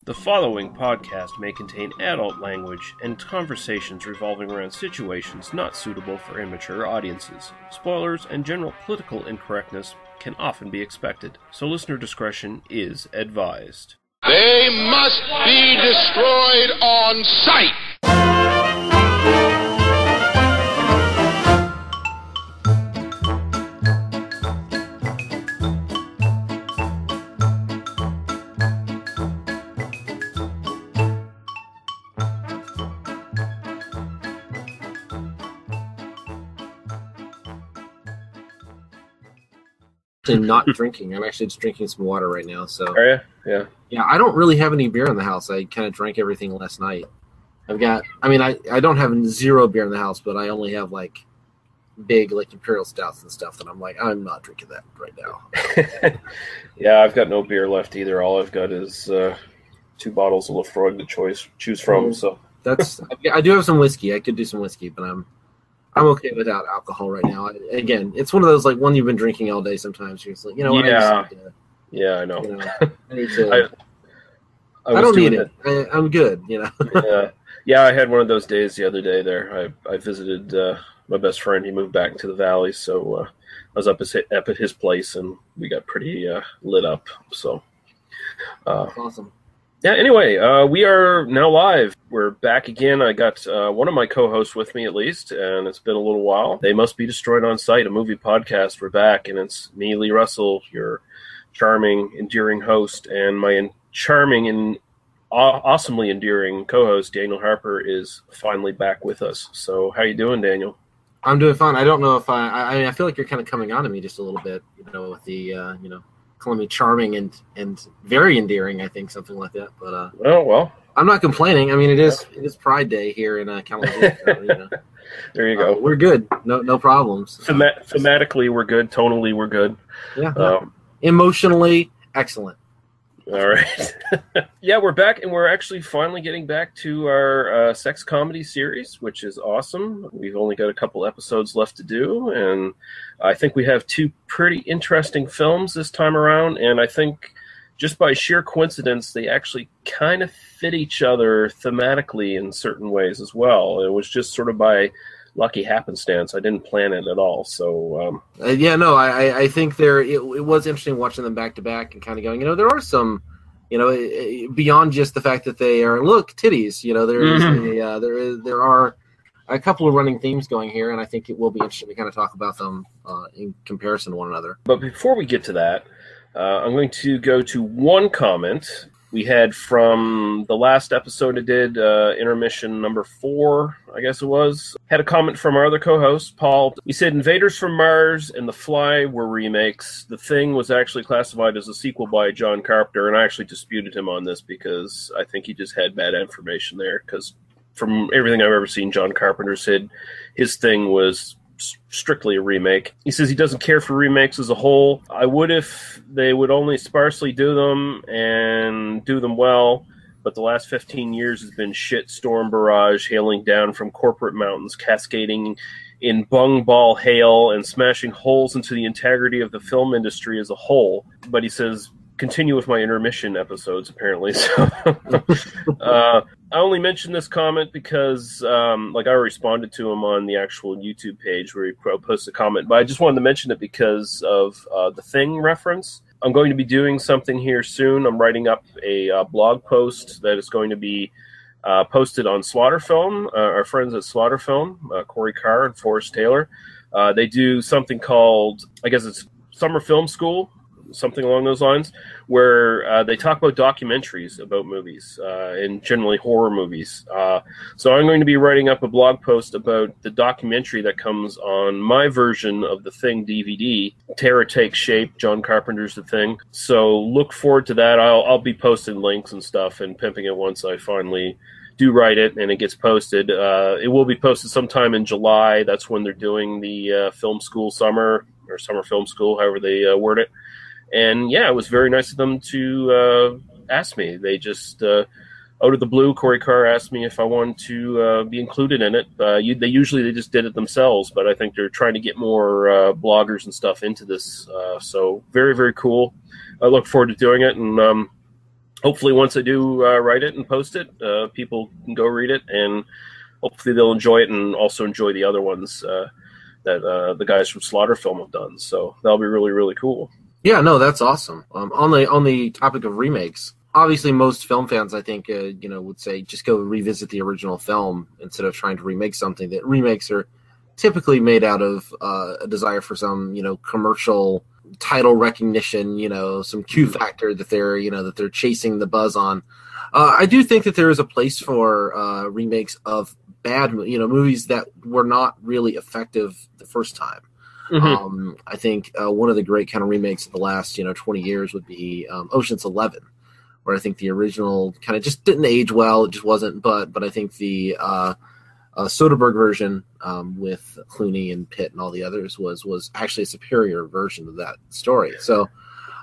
The following podcast may contain adult language and conversations revolving around situations not suitable for immature audiences. Spoilers and general political incorrectness can often be expected, so listener discretion is advised. They must be destroyed on sight! Not drinking. I'm actually just drinking some water right now. So, Are you? Yeah. Yeah, I don't really have any beer in the house. I kind of drank everything last night. I don't have zero beer in the house, but I only have like big like imperial stouts and stuff that I'm not drinking that right now. Yeah, I've got no beer left either. All I've got is 2 bottles of Lafroig to choose from. So I do have some whiskey. I could do some whiskey, but I'm okay without alcohol right now. Again, it's one of those like when you've been drinking all day. Sometimes you're just like, what? Yeah, I know. I need to. I don't need it. I'm good. Yeah. I had one of those days the other day. There, I visited my best friend. He moved back to the valley, so I was up at his place, and we got pretty lit up. So, that's awesome. Yeah, anyway, we are now live. We're back again. I got one of my co-hosts with me, at least, and it's been a little while. They Must Be Destroyed on Sight, a movie podcast. We're back, and it's me, Lee Russell, your charming, endearing host, and my charming and awesomely endearing co-host, Daniel Harper, is finally back with us. So how you doing, Daniel? I'm doing fine. I don't know if I feel like you're kind of coming on to me just a little bit, with the, calling me charming and very endearing, I think, something like that. But well, I'm not complaining. I mean, it is Pride Day here in California. There you go. We're good. No problems. Thematically, we're good. Tonally, we're good. Yeah. Emotionally, excellent. All right. Yeah, we're back, and we're actually finally getting back to our sex comedy series, which is awesome. We've only got a couple episodes left to do, and I think we have 2 pretty interesting films this time around, and I think just by sheer coincidence, they actually kind of fit each other thematically in certain ways as well. It was just sort of by lucky happenstance. I didn't plan it at all. So I think it was interesting watching them back to back and kind of going, there are some, beyond just the fact that they are titties. There are a couple of running themes going here, and I think it will be interesting to kind of talk about them in comparison to one another. But before we get to that, I'm going to go to one comment we had from the last episode I did, intermission number 4, I guess it was. Had a comment from our other co-host, Paul. He said, Invaders from Mars and The Fly were remakes. The Thing was actually classified as a sequel by John Carpenter, and I actually disputed him on this because I think he just had bad information there, because from everything I've ever seen, John Carpenter said his Thing was strictly a remake. He says he doesn't care for remakes as a whole. I would if they would only sparsely do them and do them well, but the last 15 years has been shit storm barrage hailing down from corporate mountains, cascading in bung ball hail and smashing holes into the integrity of the film industry as a whole. But he says, continue with my intermission episodes, apparently. So I only mentioned this comment because I responded to him on the actual YouTube page where he posted a comment, but I just wanted to mention it because of the Thing reference. I'm going to be doing something here soon. I'm writing up a blog post that is going to be posted on Slaughter Film, our friends at Slaughter Film, Corey Carr and Forrest Taylor. They do something called, I guess it's Summer Film School, something along those lines, where they talk about documentaries about movies and generally horror movies. So I'm going to be writing up a blog post about the documentary that comes on my version of The Thing DVD, Terror Takes Shape, John Carpenter's The Thing. So look forward to that. I'll be posting links and stuff and pimping it once I finally do write it and it gets posted. It will be posted sometime in July. That's when they're doing the film school summer, or summer film school, however they word it. And yeah, it was very nice of them to ask me. They just, out of the blue, Corey Carr asked me if I wanted to be included in it. They just did it themselves, but I think they're trying to get more bloggers and stuff into this. So very, very cool. I look forward to doing it. And hopefully once I do write it and post it, people can go read it, and hopefully they'll enjoy it and also enjoy the other ones that the guys from Slaughter Film have done. So that'll be really, really cool. Yeah, no, that's awesome. On the topic of remakes, obviously most film fans, I think, would say just go revisit the original film instead of trying to remake something. That remakes are typically made out of a desire for some, commercial title recognition, some Q factor that they're chasing the buzz on. I do think that there is a place for remakes of bad, movies that were not really effective the first time. Mm-hmm. I think one of the great kind of remakes of the last 20 years would be Ocean's 11, where I think the original kind of just didn't age well. It just wasn't. But I think the Soderbergh version with Clooney and Pitt and all the others was actually a superior version of that story. So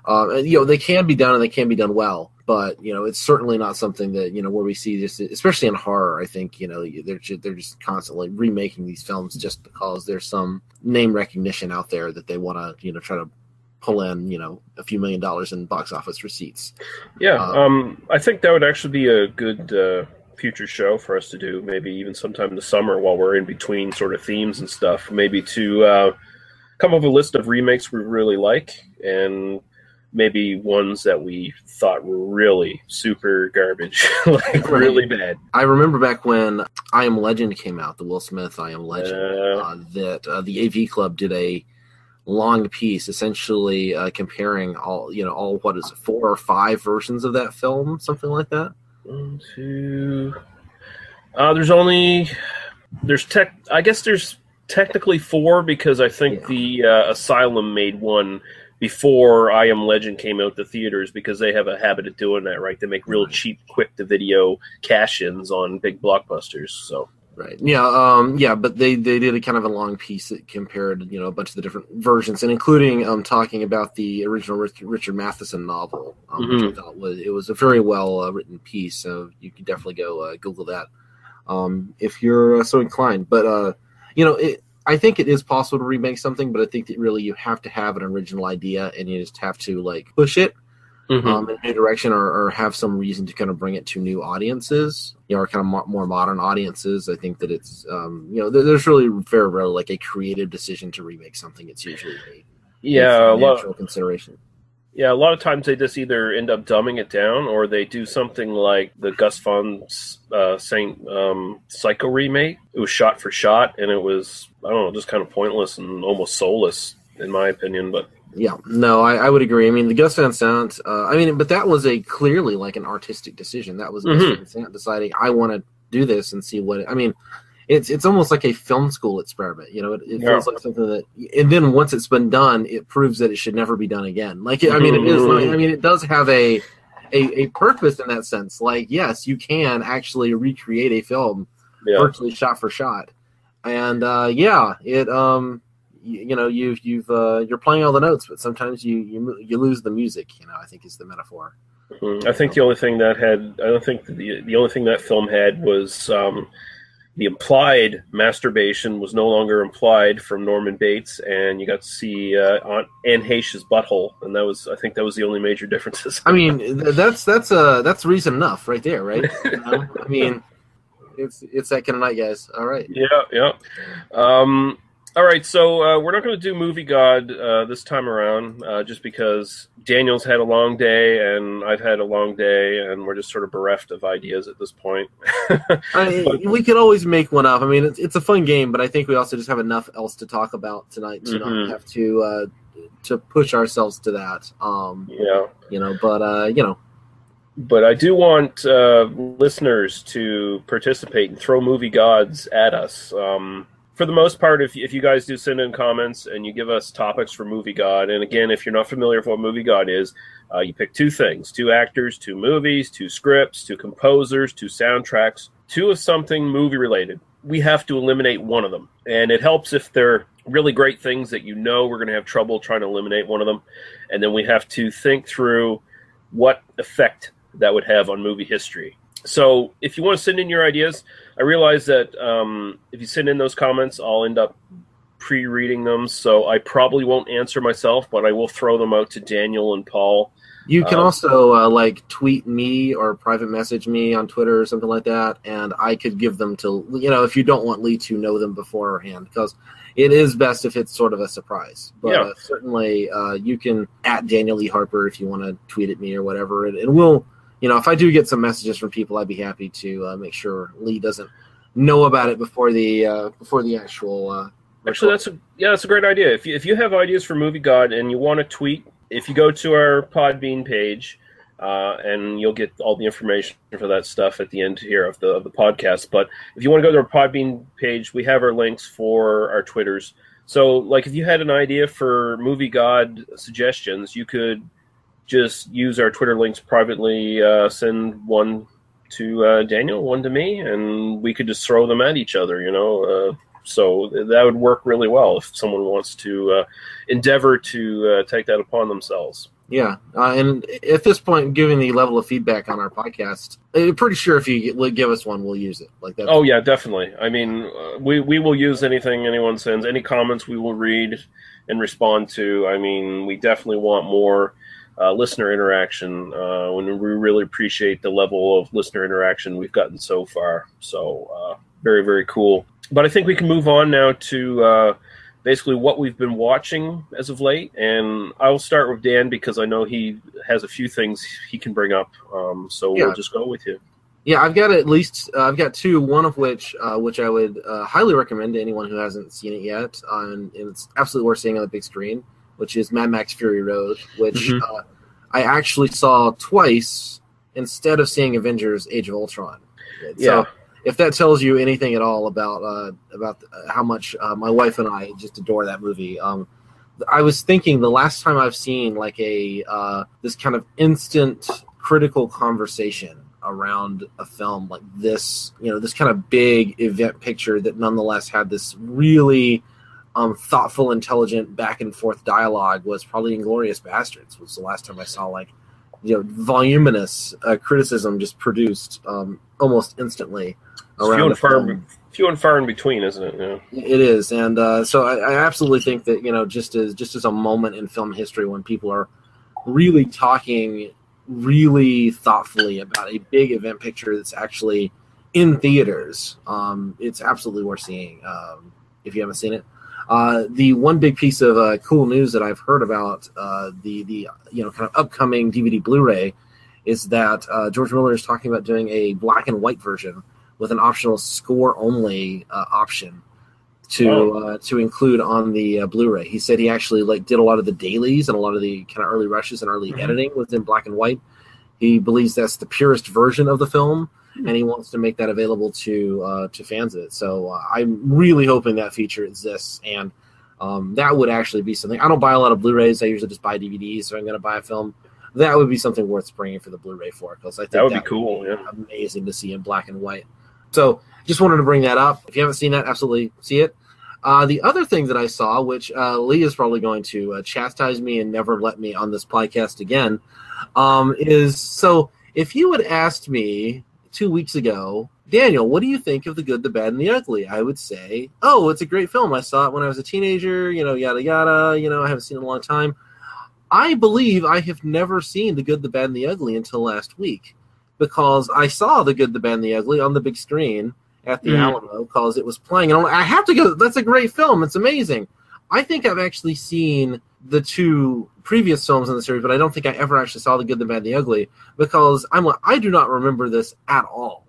they can be done and they can be done well. But it's certainly not something that where we see this, especially in horror. I think they're just constantly remaking these films just because there's some name recognition out there that they want to try to pull in a few $1 million in box office receipts. Yeah, I think that would actually be a good future show for us to do. Maybe even sometime in the summer while we're in between sort of themes and stuff. Maybe to come up with a list of remakes we really like and maybe ones that we thought were really super garbage, like really bad. I remember back when I Am Legend came out, the Will Smith I Am Legend, that the AV Club did a long piece essentially comparing all what is it, 4 or 5 versions of that film, something like that. 1, 2. There's technically 4 because I think the Asylum made one before I Am Legend came out to theaters, because they have a habit of doing that, right? They make real cheap, quick-to-video cash-ins on big blockbusters. So right, yeah, but they did a kind of a long piece that compared a bunch of the different versions, and including talking about the original Richard Matheson novel, which I thought was a very well written piece. So you can definitely go Google that if you're so inclined. But I think it is possible to remake something, but I think that really you have to have an original idea, and you just have to push it in a new direction, or have some reason to kind of bring it to new audiences, or kind of more modern audiences. I think that it's there's really very rarely a creative decision to remake something. It's usually a natural consideration. Yeah, a lot of times they just either end up dumbing it down, or they do something like the Gus Van Sant Psycho remake. It was shot for shot, and it was, I don't know, just kind of pointless and almost soulless, in my opinion. But yeah, no, I would agree. I mean, the Gus Van Sant, but that was clearly an artistic decision. That was Gus Van Sant deciding, I want to do this and see what. It's almost like a film school experiment. It feels like something that, and then once it's been done, it proves that it should never be done again. It is. It does have a purpose in that sense. Yes, you can actually recreate a film virtually shot for shot, and you're playing all the notes, but sometimes you lose the music. I think is the metaphor. I think the only thing that film had was. The implied masturbation was no longer implied from Norman Bates, and you got to see Aunt Anne Heche's butthole, and I think that was the only major differences. That's reason enough right there, right? It's that kind of night, guys. All right. Yeah. All right, so we're not going to do Movie God this time around, just because Daniel's had a long day and I've had a long day, and we're just sort of bereft of ideas at this point. We could always make one up. It's a fun game, but I think we also just have enough else to talk about tonight to not have to push ourselves to that. But I do want listeners to participate and throw movie gods at us. For the most part, if you guys do send in comments and you give us topics for Movie God, and again, if you're not familiar with what Movie God is, you pick 2 things: 2 actors, 2 movies, 2 scripts, 2 composers, 2 soundtracks, 2 of something movie related. We have to eliminate one of them, and it helps if they're really great things that we're going to have trouble trying to eliminate one of them, and then we have to think through what effect that would have on movie history. So if you want to send in your ideas, I realize that if you send in those comments, I'll end up pre-reading them, so I probably won't answer myself, but I will throw them out to Daniel and Paul You can also tweet me or private message me on Twitter or something like that, and I could give them to, if you don't want Lee to know them beforehand, because it is best if it's sort of a surprise. But certainly you can at Daniel E. Harper if you want to tweet at me or whatever, and we'll, if I do get some messages from people, I'd be happy to make sure Lee doesn't know about it before the actual. Actually, that's a great idea. If you have ideas for Movie God and you want to tweet. If you go to our Podbean page, and you'll get all the information for that stuff at the end here of the podcast. But if you want to go to our Podbean page, we have our links for our Twitters. So, like, if you had an idea for Movie God suggestions, you could just use our Twitter links privately, send one to Daniel, one to me, and we could just throw them at each other, So that would work really well if someone wants to endeavor to take that upon themselves. Yeah, and at this point, given the level of feedback on our podcast, I'm pretty sure if you give us one, we'll use it. Like that. Oh yeah, definitely. I mean, we will use anything anyone sends. Any comments we will read and respond to. I mean, we definitely want more listener interaction. When we really appreciate the level of listener interaction we've gotten so far. So very, very cool. But I think we can move on now to basically what we've been watching as of late. And I will start with Dan because I know he has a few things he can bring up. So we'll just go with you. Yeah, I've got two, one of which I would highly recommend to anyone who hasn't seen it yet. And it's absolutely worth seeing on the big screen, which is Mad Max Fury Road, which I actually saw twice instead of seeing Avengers Age of Ultron. So, if that tells you anything at all about how much my wife and I just adore that movie, I was thinking the last time I've seen like this kind of instant critical conversation around a film like this, this kind of big event picture that nonetheless had this really thoughtful, intelligent back and forth dialogue was probably Inglourious Bastards. Was the last time I saw voluminous criticism just produced almost instantly. Few and far in between, isn't it? Yeah. It is, and so I absolutely think that just as a moment in film history when people are really talking really thoughtfully about a big event picture that's actually in theaters, it's absolutely worth seeing if you haven't seen it. The one big piece of cool news that I've heard about the kind of upcoming DVD Blu-ray is that George Miller is talking about doing a black and white version with an optional score-only option to include on the Blu-ray. He said he actually did a lot of the dailies and a lot of the kind of early rushes and early editing was in black and white. He believes that's the purest version of the film, and he wants to make that available to fans of it. So I'm really hoping that feature exists, and that would actually be something. I don't buy a lot of Blu-rays. I usually just buy DVDs, so I'm going to buy a film. That would be something worth springing for the Blu-ray for, because I think that would be cool. Yeah, amazing to see in black and white. So just wanted to bring that up. If you haven't seen that, absolutely see it. The other thing that I saw, which Lee is probably going to chastise me and never let me on this podcast again, is so if you had asked me 2 weeks ago, Daniel, what do you think of The Good, the Bad, and the Ugly? I would say, oh, it's a great film. I saw it when I was a teenager, yada, yada. I haven't seen it in a long time. I believe I have never seen The Good, the Bad, and the Ugly until last week, because I saw The Good, the Bad, and the Ugly on the big screen at the Alamo because it was playing. And I have to go, that's a great film. It's amazing. I think I've actually seen the two previous films in the series, but I don't think I ever actually saw The Good, the Bad, and the Ugly because I do not remember this at all.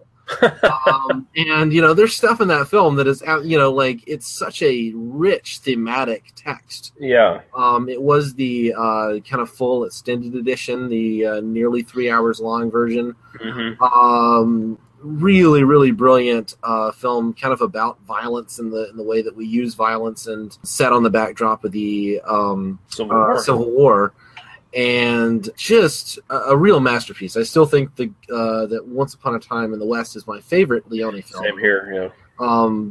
And there's stuff in that film that is it's such a rich thematic text. Yeah. It was the kind of full extended edition, the nearly 3 hours long version. Really, really brilliant film, kind of about violence and the way that we use violence, and set on the backdrop of the Civil War. And just a real masterpiece. I still think that Once Upon a Time in the West is my favorite Leone film. Same here, yeah.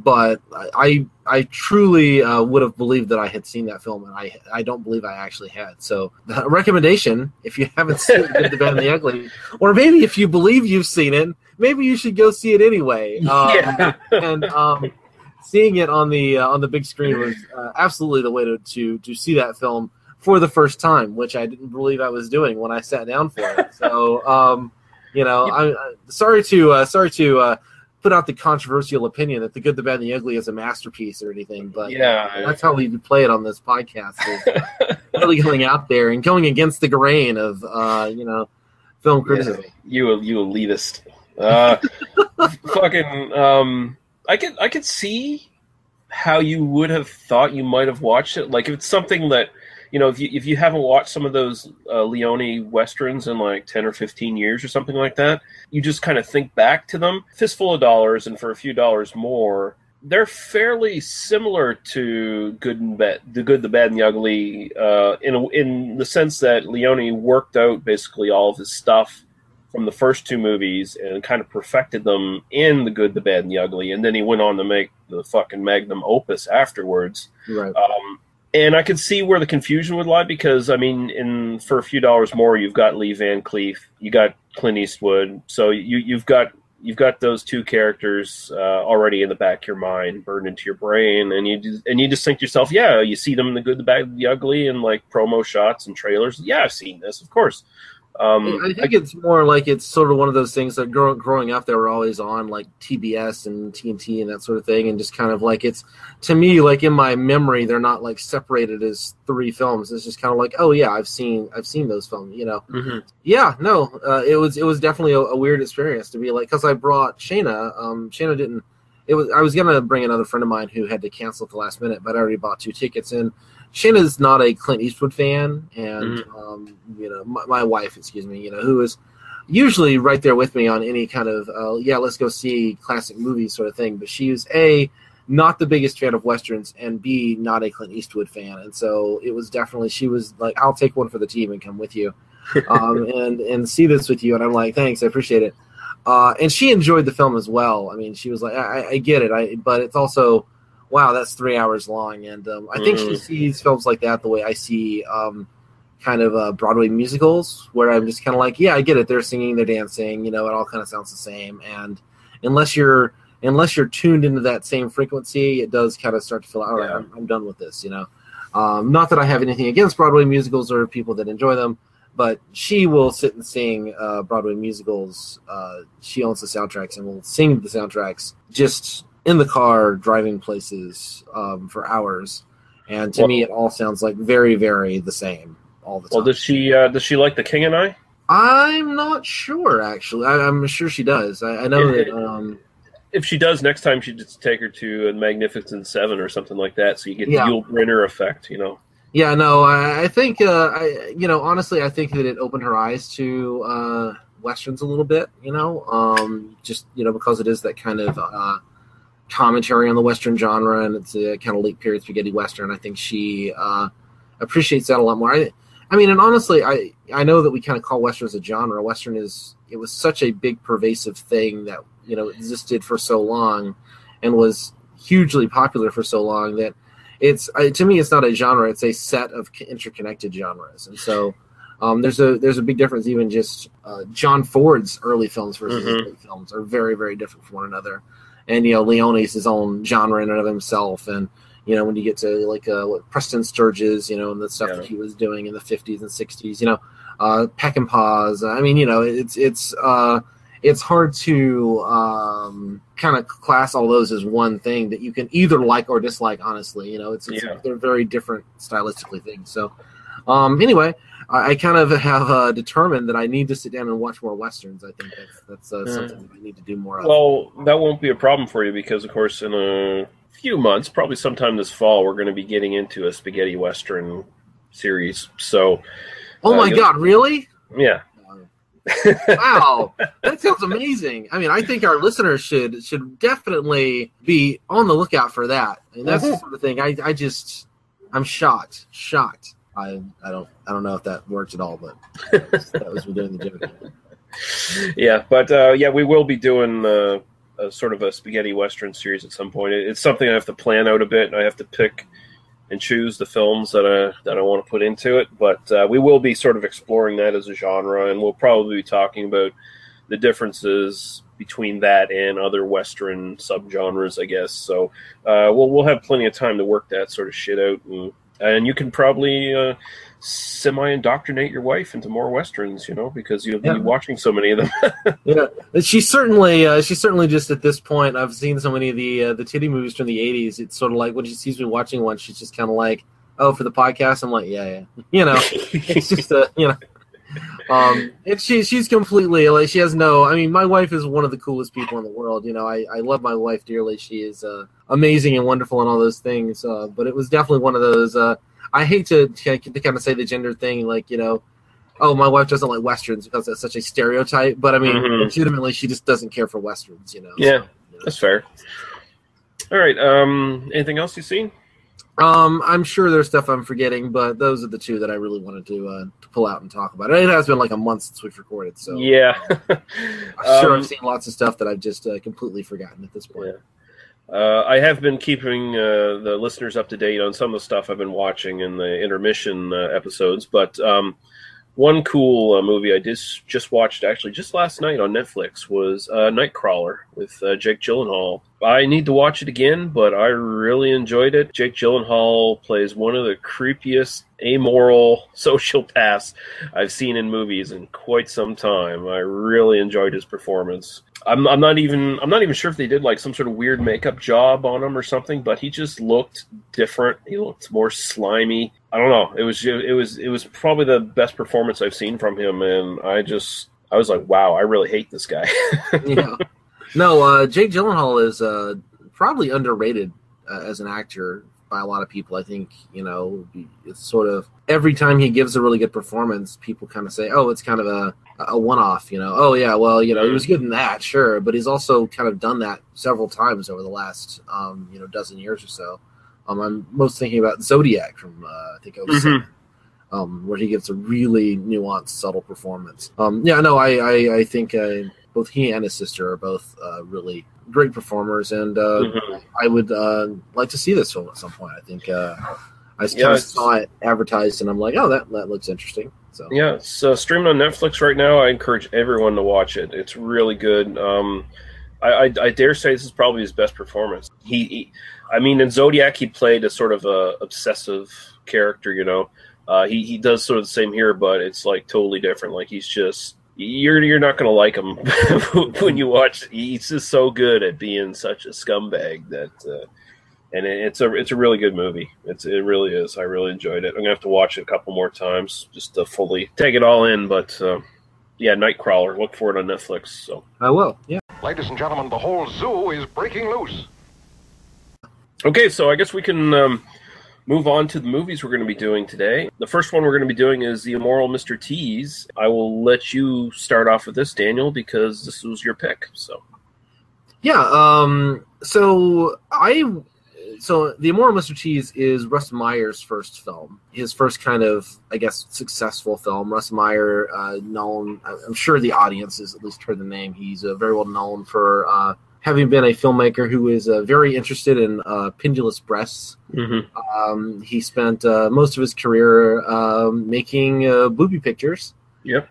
But I truly would have believed that I had seen that film, and I don't believe I actually had. So, the recommendation, if you haven't seen The Good, the Bad, and the Ugly, or maybe if you believe you've seen it, maybe you should go see it anyway. And seeing it on the big screen was absolutely the way to see that film. for the first time, which I didn't believe I was doing when I sat down for it. So, I'm sorry to put out the controversial opinion that The Good, the Bad, and the Ugly is a masterpiece or anything, but that's how we play it on this podcast. Is really going out there and going against the grain of film criticism. You elitist. I could see how you would have thought you might have watched it. Like, if it's something that, if you haven't watched some of those Leone westerns in like 10 or 15 years or something like that, you just kind of think back to them. Fistful of Dollars, and for a few dollars more, they're fairly similar to The Good, the Bad, and the Ugly in the sense that Leone worked out basically all of his stuff from the first two movies and kind of perfected them in The Good, the Bad, and the Ugly, and then he went on to make the fucking magnum opus afterwards. Right. And I could see where the confusion would lie because, I mean, for a few dollars more, you've got Lee Van Cleef, you got Clint Eastwood, so you've got those two characters already in the back of your mind, burned into your brain, and you just think to yourself, yeah, you see them in The Good, the Bad, and the Ugly, and like promo shots and trailers. Yeah, I've seen this, of course. I think it's more like it's sort of one of those things that growing up, they were always on like TBS and TNT and that sort of thing, and just kind of like it's, to me, like in my memory, they're not like separated as three films. It's just kind of like, oh yeah, I've seen those films, Mm-hmm. Yeah, no, it was definitely a weird experience to be like, because I brought Shayna. Shayna didn't. I was gonna bring another friend of mine who had to cancel at the last minute, but I already bought 2 tickets and. Shayna's not a Clint Eastwood fan, and my wife, who is usually right there with me on any kind of let's go see classic movies sort of thing. But she's A, not the biggest fan of westerns, and B, not a Clint Eastwood fan. And so it was definitely, she was like, "I'll take one for the team and come with you, and see this with you." And I'm like, "Thanks, I appreciate it." And she enjoyed the film as well. I mean, she was like, "I get it," but it's also. Wow, that's 3 hours long, and I think she sees films like that the way I see kind of Broadway musicals, where I'm just kind of like, yeah, I get it. They're singing, they're dancing, it all kind of sounds the same, and unless you're tuned into that same frequency, it does kind of start to feel, all right, I'm done with this, Not that I have anything against Broadway musicals or people that enjoy them, but she will sit and sing Broadway musicals. She owns the soundtracks and will sing the soundtracks just in the car, driving places for hours, and to me, it all sounds like very, very the same all the time. Well, does she like The King and I? I'm not sure, actually. I'm sure she does. I know that. If she does, next time she just take her to a Magnificent Seven or something like that, so you get the Yul Brynner effect, Yeah, no, I think honestly, I think that it opened her eyes to westerns a little bit, just because it is that kind of. Commentary on the Western genre, and it's a kind of late period spaghetti Western. I think she appreciates that a lot more. I mean, and honestly, I know that we kind of call Westerns a genre. Western it was such a big, pervasive thing that, existed for so long and was hugely popular for so long that to me, it's not a genre. It's a set of interconnected genres. And so there's a big difference. Even just John Ford's early films versus his late films are very, very different from one another. And, Leone's his own genre in and of himself. And, when you get to, like, Preston Sturges, and the stuff that he was doing in the 50s and 60s, Peckinpah's. I mean, it's hard to kind of class all those as one thing that you can either like or dislike, honestly. They're very different stylistically things. So, anyway, I kind of have determined that I need to sit down and watch more Westerns. I think that's something that we need to do more of. Well, that won't be a problem for you because, of course, in a few months, probably sometime this fall, we're going to be getting into a spaghetti Western series. So, oh my God, really? Yeah. Wow, that sounds amazing. I mean, I think our listeners should definitely be on the lookout for that. I mean, that's the sort of thing. I'm shocked. I don't know if that works at all, but that was me doing the joke. Yeah, but we will be doing a sort of a spaghetti Western series at some point. It's something I have to plan out a bit, and I have to pick and choose the films that I want to put into it. But we will be sort of exploring that as a genre, and we'll probably be talking about the differences between that and other Western subgenres, I guess. So we'll have plenty of time to work that sort of shit out and And you can probably semi-indoctrinate your wife into more westerns, because you'll be watching so many of them. Yeah, she's certainly just at this point. I've seen so many of the titty movies from the '80s. It's sort of like when she sees me watching one, she's just kind of like, "Oh, for the podcast." I'm like, "Yeah." It's just and she's completely like, she has no. I mean, my wife is one of the coolest people in the world. I love my wife dearly. She is amazing and wonderful and all those things. But it was definitely one of those. I hate to kind of say the gender thing, like, oh, my wife doesn't like westerns because that's such a stereotype. But I mean, legitimately, she just doesn't care for westerns. Yeah, so, that's fair. All right. Anything else you've seen? I'm sure there's stuff I'm forgetting, but those are the two that I really wanted to pull out and talk about. It has been like a month since we've recorded, so yeah. I'm sure I've seen lots of stuff that I've just completely forgotten at this point. Yeah. I have been keeping the listeners up to date on some of the stuff I've been watching in the intermission episodes, but one cool movie I just watched actually just last night on Netflix was Nightcrawler with Jake Gyllenhaal. I need to watch it again, but I really enjoyed it. Jake Gyllenhaal plays one of the creepiest, amoral sociopaths I've seen in movies in quite some time. I really enjoyed his performance. I'm not even sure if they did like some sort of weird makeup job on him or something, but he just looked different. He looked more slimy. I don't know. It was probably the best performance I've seen from him, and I was like, wow, I really hate this guy. Yeah. No, Jake Gyllenhaal is probably underrated as an actor by a lot of people. I think, it's sort of every time he gives a really good performance, people kind of say, oh, it's kind of a one-off, Oh, yeah, well, he was good in that, sure. But he's also kind of done that several times over the last, dozen years or so. I'm most thinking about Zodiac from, I think, 07. Where he gives a really nuanced, subtle performance. I think both he and his sister are both really great performers, and I would like to see this film at some point. I think I kind of saw it advertised, and I'm like, oh, that looks interesting. So yeah, it's streaming on Netflix right now. I encourage everyone to watch it. It's really good. I dare say this is probably his best performance. I mean, in Zodiac, he played a sort of obsessive character, He does sort of the same here, but it's like totally different. Like he's just you're not going to like him when you watch. He's just so good at being such a scumbag that, and it's a really good movie. It really is. I really enjoyed it. I'm gonna have to watch it a couple more times just to fully take it all in. But yeah, Nightcrawler. Look for it on Netflix. So I will. Yeah. Ladies and gentlemen, the whole zoo is breaking loose. Okay, so I guess we can move on to the movies we're going to be doing today. The first one we're going to be doing is The Immoral Mr. Tease. I will let you start off with this, Daniel, because this was your pick. So, yeah. So The Immoral Mr. Tease is Russ Meyer's first film. His first kind of, I guess, successful film. Russ Meyer, known, I'm sure the audience has at least heard the name. He's very well known for having been a filmmaker who is very interested in pendulous breasts. He spent most of his career making booby pictures. Yep.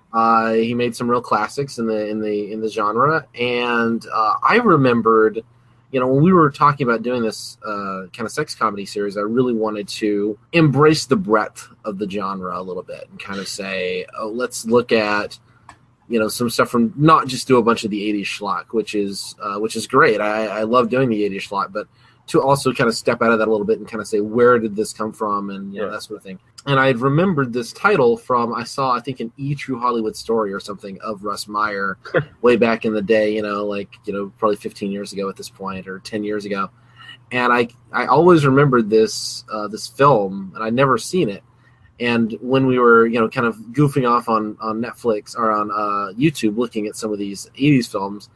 He made some real classics in the genre, and I remembered, when we were talking about doing this kind of sex comedy series, I really wanted to embrace the breadth of the genre a little bit and kind of say, oh, let's look at some stuff from not just do a bunch of the 80s schlock, which is great. I love doing the 80s schlock, but to also kind of step out of that a little bit and kind of say, where did this come from? And, that sort of thing. And I had remembered this title from, I think an E! True Hollywood Story or something of Russ Meyer way back in the day, probably 15 years ago at this point, or 10 years ago. And I always remembered this film, and I'd never seen it. And when we were, kind of goofing off on Netflix or on YouTube looking at some of these 80s films,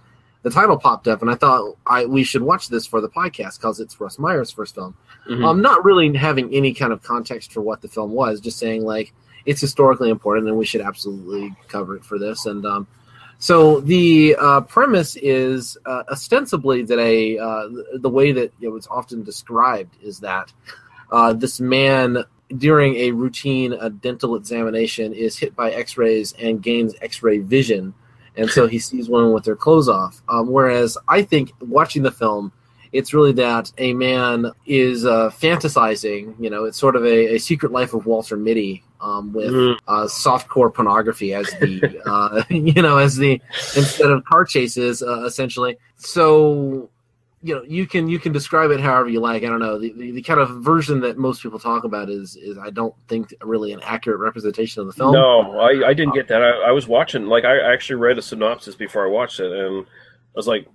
the title popped up, and I thought we should watch this for the podcast because it's Russ Meyer's first film. Not really having any kind of context for what the film was, just saying, like, it's historically important and we should absolutely cover it for this. And so the premise is ostensibly that the way that it was often described is that this man, during a routine dental examination, is hit by x-rays and gains x-ray vision. And so he sees women with their clothes off. Whereas I think watching the film, It's really that a man is fantasizing. It's sort of a secret life of Walter Mitty with softcore pornography as the as the instead of car chases essentially. So you can describe it however you like. I don't know. The kind of version that most people talk about is I don't think really an accurate representation of the film. No, I didn't get that. I was watching, like, I actually read a synopsis before I watched it, and I was like,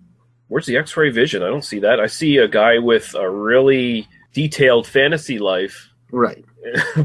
where's the X-ray vision? I don't see that. I see a guy with a really detailed fantasy life. Right.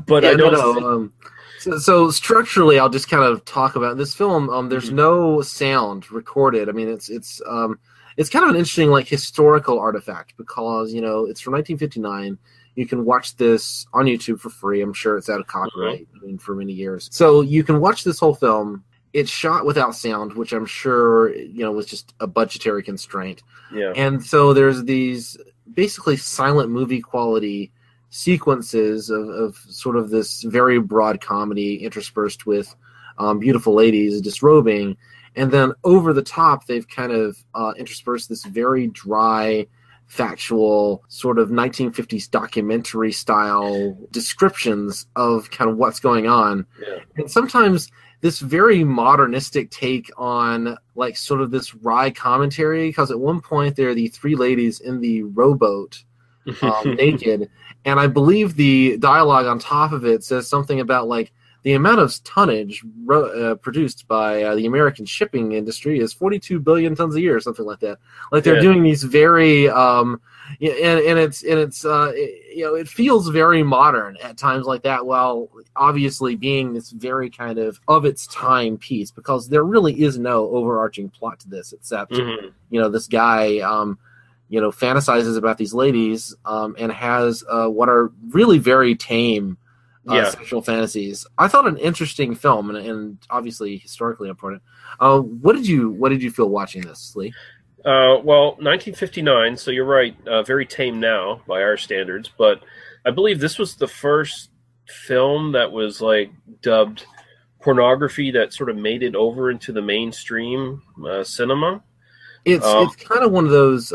But I don't So structurally, I'll just kind of talk about this film. There's no sound recorded. I mean, it's kind of an interesting, like, historical artifact because, it's from 1959. You can watch this on YouTube for free. I'm sure it's out of copyright for many years. So you can watch this whole film. It's shot without sound, which I'm sure, was just a budgetary constraint. Yeah. And so there's these basically silent movie quality sequences of sort of this very broad comedy interspersed with beautiful ladies disrobing. And then over the top, they've kind of interspersed this very dry, factual, sort of 1950s documentary style descriptions of kind of what's going on. Yeah. And sometimes this very modernistic take on, like, sort of this wry commentary, because at one point there are the three ladies in the rowboat naked, and I believe the dialogue on top of it says something about, like, the amount of tonnage produced by the American shipping industry is 42 billion tons a year, or something like that. Like, they're doing these very, it feels very modern at times like that, while obviously being this very kind of its time piece, because there really is no overarching plot to this except, this guy, fantasizes about these ladies and has what are really very tame sexual fantasies. I thought an interesting film and obviously historically important. What did you feel watching this, Lee? Well, 1959, so you're right, very tame now by our standards, but I believe this was the first film that was, like, dubbed pornography that sort of made it over into the mainstream cinema. It's kind of one of those,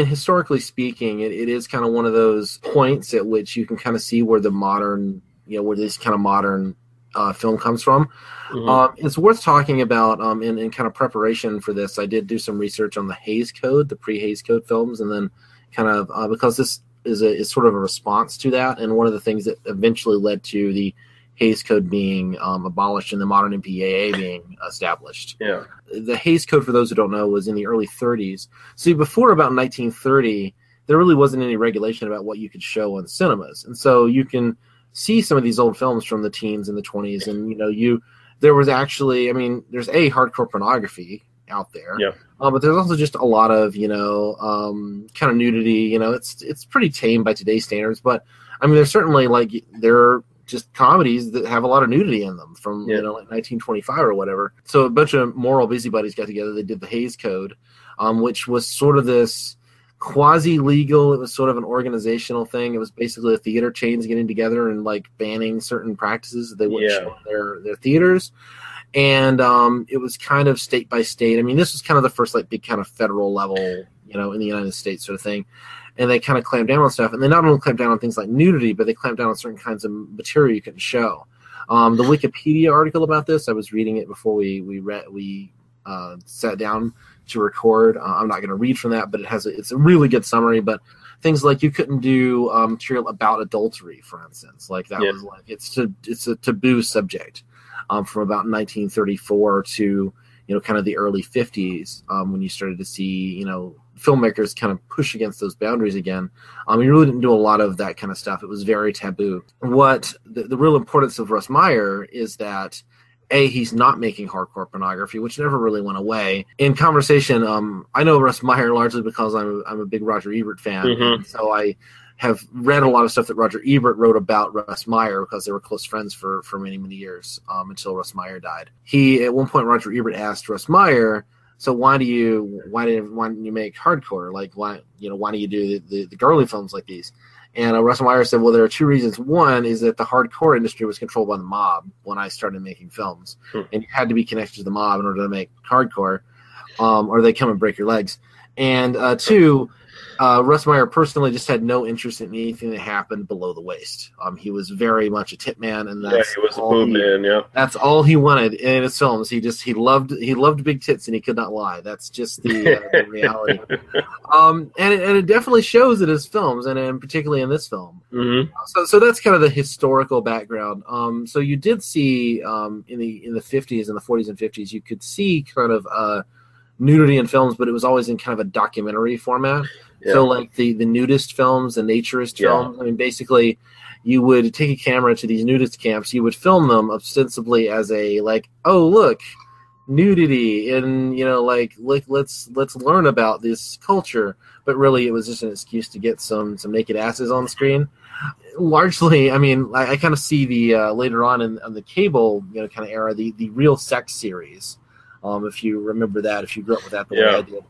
historically speaking, it is kind of one of those points at which you can kind of see where the modern, where this kind of modern film comes from. It's worth talking about in kind of preparation for this. I did do some research on the Hays Code, the pre-Hays Code films, and then kind of because this is sort of a response to that, and one of the things that eventually led to the Hays Code being abolished and the modern MPAA being established. Yeah. The Hays Code, for those who don't know, was in the early 30s. See, before about 1930, there really wasn't any regulation about what you could show on cinemas, and so you can see some of these old films from the teens and the 20s, and there was actually, there's hardcore pornography out there, but there's also just a lot of kind of nudity. It's pretty tame by today's standards, but there's certainly, like, there are just comedies that have a lot of nudity in them from like 1925 or whatever. So a bunch of moral busybodies got together. They did the Hays Code, which was sort of this quasi-legal. It was sort of an organizational thing. It was basically the theater chains getting together and, like, banning certain practices that they wouldn't show in their theaters. And it was kind of state by state. This was kind of the first, like, big kind of federal level, in the United States sort of thing. And they kind of clamped down on stuff. And they not only clamped down on things like nudity, but they clamped down on certain kinds of material you couldn't show. The Wikipedia article about this, I was reading it before we sat down to record. I'm not going to read from that, but it's a really good summary. But things like you couldn't do material about adultery, for instance. Like that was like it's a taboo subject from about 1934 to kind of the early 50s when you started to see filmmakers kind of push against those boundaries again. You really didn't do a lot of that kind of stuff. It was very taboo. What the real importance of Russ Meyer is that he's not making hardcore pornography, which never really went away. In conversation, I know Russ Meyer largely because I'm a big Roger Ebert fan, so I have read a lot of stuff that Roger Ebert wrote about Russ Meyer because they were close friends for many, many years until Russ Meyer died. At one point, Roger Ebert asked Russ Meyer, so why didn't you make hardcore? Like, why do you do the girly films like these? And Russ Meyer said, well, there are two reasons. One is that the hardcore industry was controlled by the mob when I started making films. And you had to be connected to the mob in order to make hardcore, or they come and break your legs. And two, Russ Meyer personally just had no interest in anything that happened below the waist. He was very much a tip man, and that's he was a boob man. Yeah, that's all he wanted in his films. He loved big tits, and he could not lie. That's just the reality. And it definitely shows in his films, and particularly in this film. Mm-hmm. So that's kind of the historical background. So you did see in the 50s and the 40s and 50s, you could see kind of nudity in films, but it was always in kind of a documentary format. Yeah. So like the nudist films, the naturist films, I mean, basically you would take a camera to these nudist camps, you would film them ostensibly as a like, oh, look, nudity, and let's learn about this culture. But really it was just an excuse to get some naked asses on screen. Largely, I mean, I kind of see the later on in the cable kind of era, the Real Sex series. If you remember that, if you grew up with that the way I did.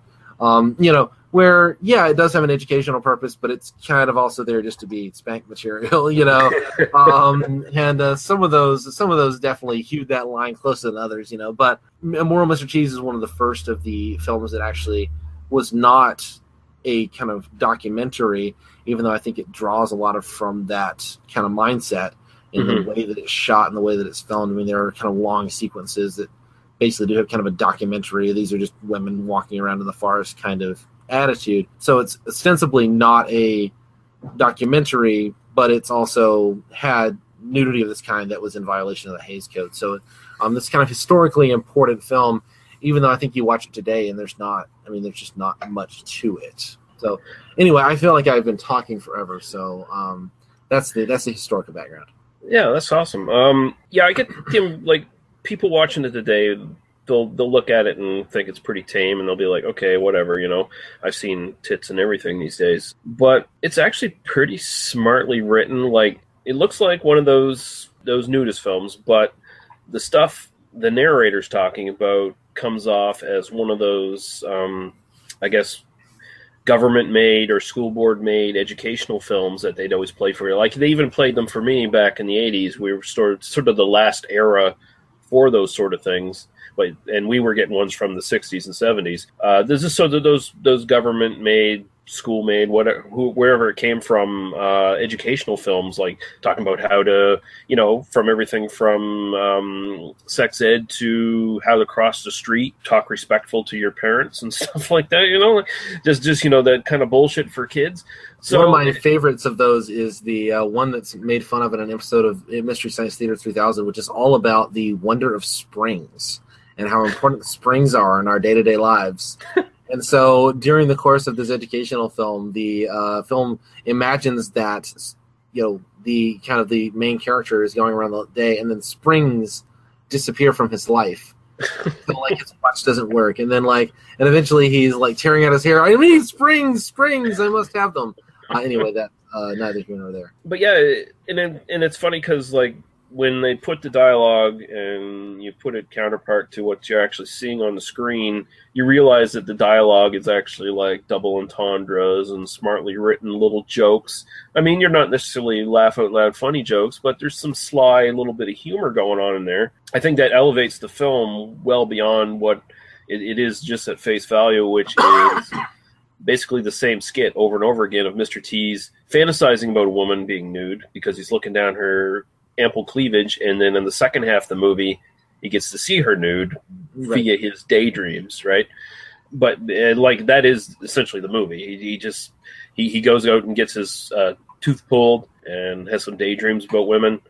Where, it does have an educational purpose, but it's kind of also there just to be spank material, and some of those definitely hewed that line closer than others, but Immoral Mr. Cheese is one of the first of the films that actually was not a kind of documentary, even though I think it draws a lot from that kind of mindset in the way that it's shot and the way that it's filmed. I mean, there are kind of long sequences that basically do have kind of a documentary. These are just women walking around in the forest kind of attitude. So it's ostensibly not a documentary, but it's also had nudity of this kind that was in violation of the Hays Code. So this kind of historically important film, even though I think you watch it today and there's just not much to it. So anyway, I feel like I've been talking forever. So that's the historical background. Yeah, that's awesome. I get him, like, people watching it today, they'll look at it and think it's pretty tame, and they'll be like, okay, whatever, I've seen tits and everything these days. But it's actually pretty smartly written. Like, it looks like one of those nudist films, but the stuff the narrator's talking about comes off as one of those, I guess, government-made or school board-made educational films that they'd always play for you. Like, they even played them for me back in the 80s. We were sort of the last era for those sort of things. And we were getting ones from the 60s and 70s. This is so that those government-made, school-made, wherever it came from, educational films, like talking about how to, from everything from sex ed to how to cross the street, talk respectful to your parents and stuff like that, just that kind of bullshit for kids. So one of my favorites of those is the one that's made fun of in an episode of Mystery Science Theater 3000, which is all about the wonder of springs and how important springs are in our day-to-day lives. And so during the course of this educational film, the film imagines that, the kind of the main character is going around the day, and then springs disappear from his life. So, like, his watch doesn't work. And then, and eventually he's, tearing at his hair. I need springs, I must have them. Anyway, that neither here nor there. But yeah, and it's funny because, when they put the dialogue and you put it counterpart to what you're actually seeing on the screen, you realize that the dialogue is actually like double entendres and smartly written little jokes. I mean, you're not necessarily laugh out loud funny jokes, but there's some sly little bit of humor going on in there. I think that elevates the film well beyond what it is just at face value, which is basically the same skit over and over again of Mr. T's fantasizing about a woman being nude because he's looking down her ample cleavage, and then in the second half of the movie he gets to see her nude via his daydreams, right? But that is essentially the movie. He goes out and gets his tooth pulled and has some daydreams about women.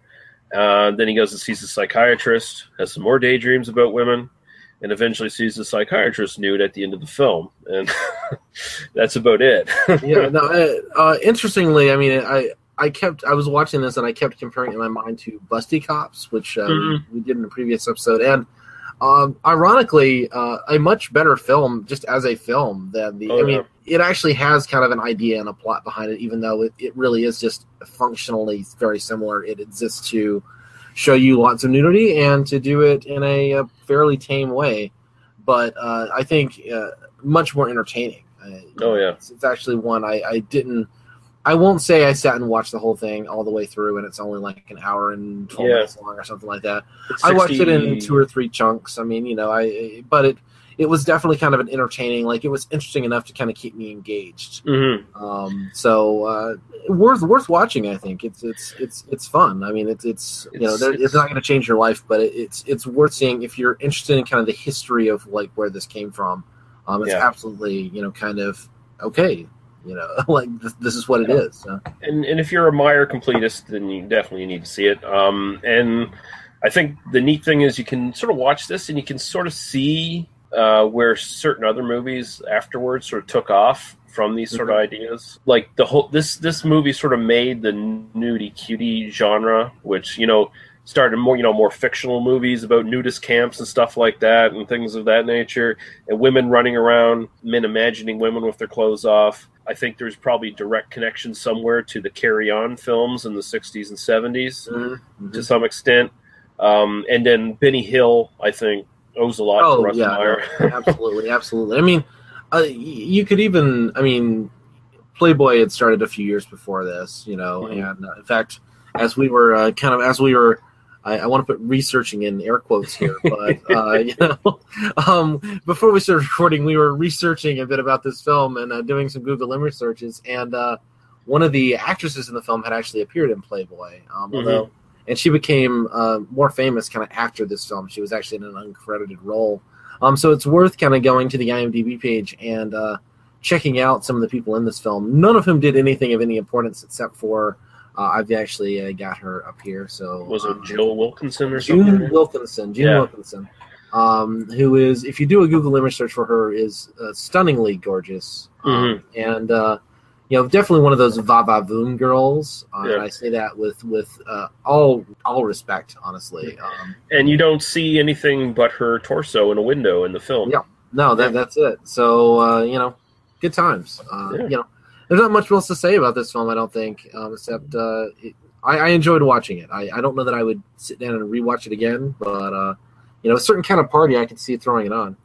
Then he goes and sees a psychiatrist, has some more daydreams about women, and eventually sees the psychiatrist nude at the end of the film, and that's about it. Interestingly, I mean, I was watching this and I kept comparing it in my mind to Busty Cops, which we did in a previous episode, and ironically, a much better film just as a film than it actually has kind of an idea and a plot behind it, even though it really is just functionally very similar. It exists to show you lots of nudity and to do it in a fairly tame way, but I think much more entertaining. It's actually one I won't say I sat and watched the whole thing all the way through, and it's only like an hour and 12 minutes long or something like that. I watched it in 2 or 3 chunks. I mean, but it was definitely kind of an entertaining, like it was interesting enough to kind of keep me engaged. So worth watching. I think it's fun. I mean, it's it's not going to change your life, but it's worth seeing if you're interested in kind of the history of like where this came from. It's absolutely kind of okay. Like this is what it is. So. And if you're a Meyer completist, then you definitely need to see it. And I think the neat thing is you can sort of watch this and you can sort of see where certain other movies afterwards sort of took off from these sort of ideas. Like the whole this movie sort of made the nudie cutie genre, which started more fictional movies about nudist camps and stuff like that, and things of that nature, and women running around, men imagining women with their clothes off. I think there's probably direct connection somewhere to the Carry On films in the 60s and 70s to some extent. And then Benny Hill, I think, owes a lot to Russ Meyer. Absolutely. I mean, you could even, Playboy had started a few years before this, and in fact, as we were I want to put researching in air quotes here, but before we started recording, we were researching a bit about this film and doing some Google image searches, and one of the actresses in the film had actually appeared in Playboy, and she became more famous kind of after this film. She was actually in an uncredited role, so it's worth kind of going to the IMDb page and checking out some of the people in this film. None of whom did anything of any importance except for. I've actually got her up here. So was it Jill Wilkinson or something? June Wilkinson, who is, if you do a Google image search for her, is stunningly gorgeous, and definitely one of those va-va-voom girls. And I say that with all respect, honestly. And you don't see anything but her torso in a window in the film. Yeah, no, that's it. So good times. There's not much else to say about this film, I don't think, except I enjoyed watching it. I don't know that I would sit down and rewatch it again, but a certain kind of party I could see throwing it on.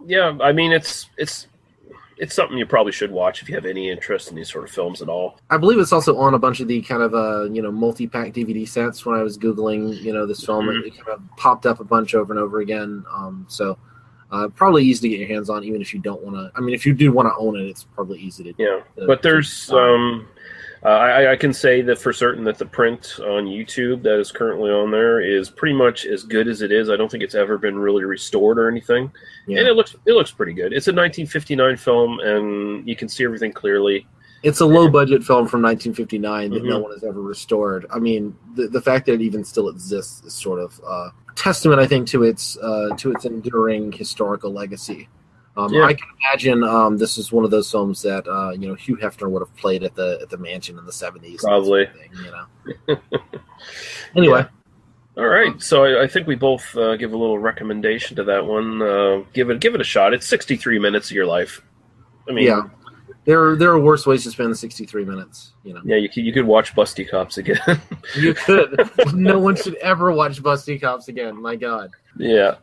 Yeah, I mean it's something you probably should watch if you have any interest in these sort of films at all. I believe it's also on a bunch of the kind of multi-pack DVD sets. When I was Googling this film, it kind of popped up a bunch over and over again. So. Probably easy to get your hands on, even if you don't want to. I mean, if you do want to own it, it's probably easy to. Yeah, but there's. I can say that for certain that the print on YouTube that is currently on there is pretty much as good as it is. I don't think it's ever been really restored or anything, and it looks pretty good. It's a 1959 film, and you can see everything clearly. It's a low-budget film from 1959 that no one has ever restored. I mean, the fact that it even still exists is sort of testament, I think, to its enduring historical legacy. I can imagine this is one of those films that Hugh Hefner would have played at the mansion in the 70s. Probably. Anyway. All right, so I think we both give a little recommendation to that one. Give it a shot. It's 63 minutes of your life. I mean, yeah. There are worse ways to spend 63 minutes. Yeah, you could watch Busty Cops again. You could. No one should ever watch Busty Cops again. My God. Yeah.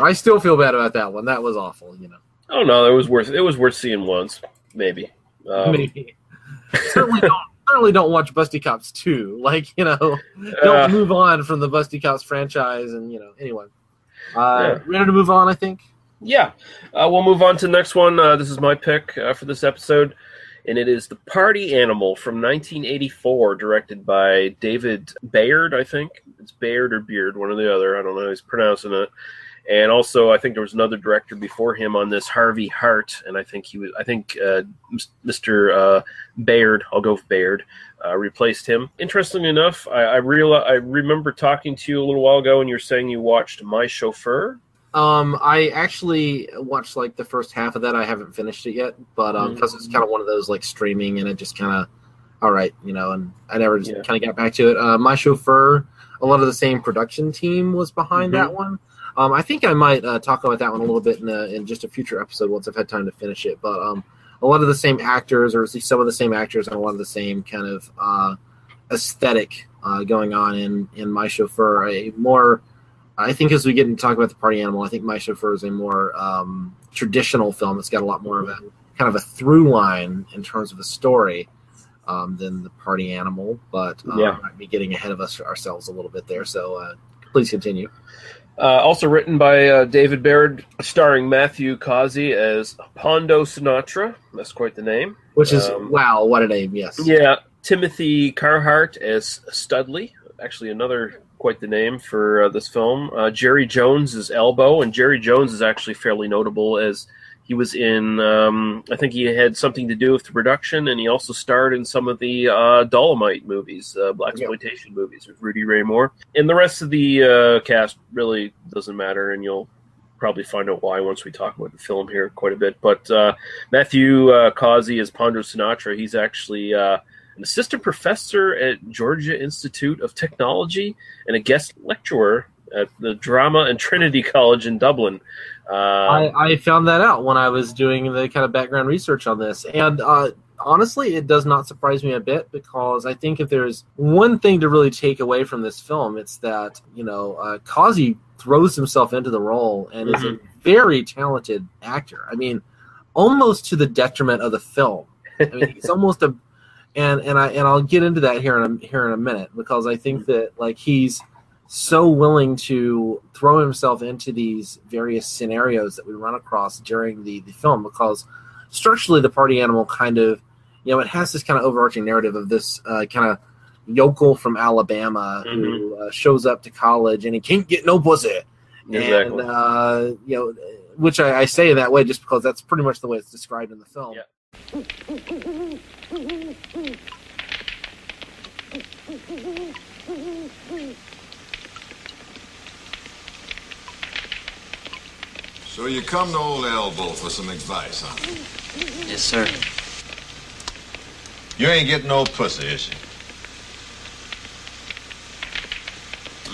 I still feel bad about that one. That was awful. Oh no, it was worth seeing once, maybe. Maybe. Certainly don't watch Busty Cops 2. Don't move on from the Busty Cops franchise. And anyway, ready to move on, I think. Yeah, we'll move on to the next one. This is my pick for this episode, and it is The Party Animal from 1984, directed by David Bayard, I think. It's Bayard or Beard, one or the other. I don't know how he's pronouncing it. And also, I think there was another director before him on this, Harvey Hart, and I think Mr. Bayard, I'll go with Bayard, replaced him. Interestingly enough, I remember talking to you a little while ago, and you're saying you watched My Chauffeur. I actually watched the first half of that. I haven't finished it yet, but because it's kind of one of those streaming, and it just kind of all right, and I never just kind of got back to it. My Chauffeur, a lot of the same production team was behind that one. I think I might talk about that one a little bit in just a future episode once I've had time to finish it. But a lot of the same actors, or at least some of the same actors, and a lot of the same kind of aesthetic going on in My Chauffeur. I think as we get into talk about The Party Animal, I think My Chauffeur is a more traditional film. It's got a lot more of a kind of a through line in terms of a story than The Party Animal. But might be getting ahead of ourselves a little bit there. So please continue. Also written by David Baird, starring Matthew Causey as Pondo Sinatra. That's quite the name. Which is, wow, what a name, yes. Yeah, Timothy Carhart as Studley. Actually, another quite the name for this film. Jerry Jones as Elbow, and Jerry Jones is actually fairly notable as he was in, I think he had something to do with the production, and he also starred in some of the Dolomite movies, blaxploitation movies with Rudy Ray Moore. And the rest of the cast really doesn't matter, and you'll probably find out why once we talk about the film here quite a bit. But Matthew Causey as Pondo Sinatra. He's actually an assistant professor at Georgia Institute of Technology and a guest lecturer at the Drama and Trinity College in Dublin. I found that out when I was doing the kind of background research on this. And honestly, it does not surprise me a bit, because I think if there's one thing to really take away from this film, it's that, Causey throws himself into the role and is a very talented actor. I mean, almost to the detriment of the film. I mean, he's almost a, and I'll get into that here in a minute, because I think that he's so willing to throw himself into these various scenarios that we run across during the film, because structurally the party animal kind of, it has this kind of overarching narrative of this kind of yokel from Alabama who shows up to college and he can't get no pussy. Exactly. And, which I say in that way just because that's pretty much the way it's described in the film. Yeah. So you come to old Elbow for some advice, huh? Yes, sir. You ain't getting no pussy, is she?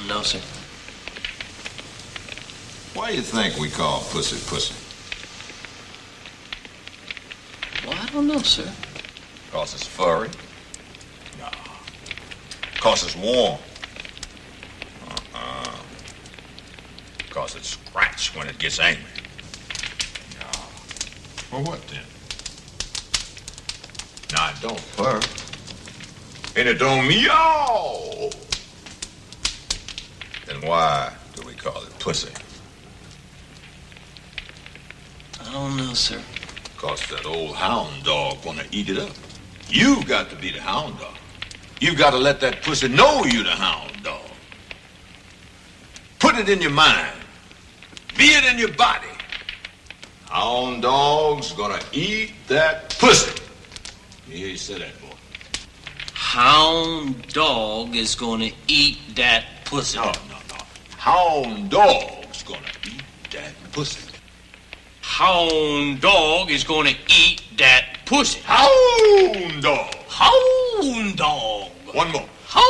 No, sir. Why you think we call pussy pussy? Well, I don't know, sir. 'Cause it's furry? No. 'Cause it's warm? 'Cause it scratches when it gets angry? No. Well, what then? Now, it don't purr. And it don't meow. Then why do we call it pussy? I don't know, sir. 'Cause that old hound dog wanna eat it up. You got to be the hound dog. You got to let that pussy know you the hound dog. Put it in your mind. Be it in your body. Hound dog's gonna eat that pussy. You hear you say that, boy? Hound dog is gonna eat that pussy. No. Hound dog's gonna eat that pussy. Hound dog is gonna eat that pussy. Hound dog. Hound dog. One more. Hound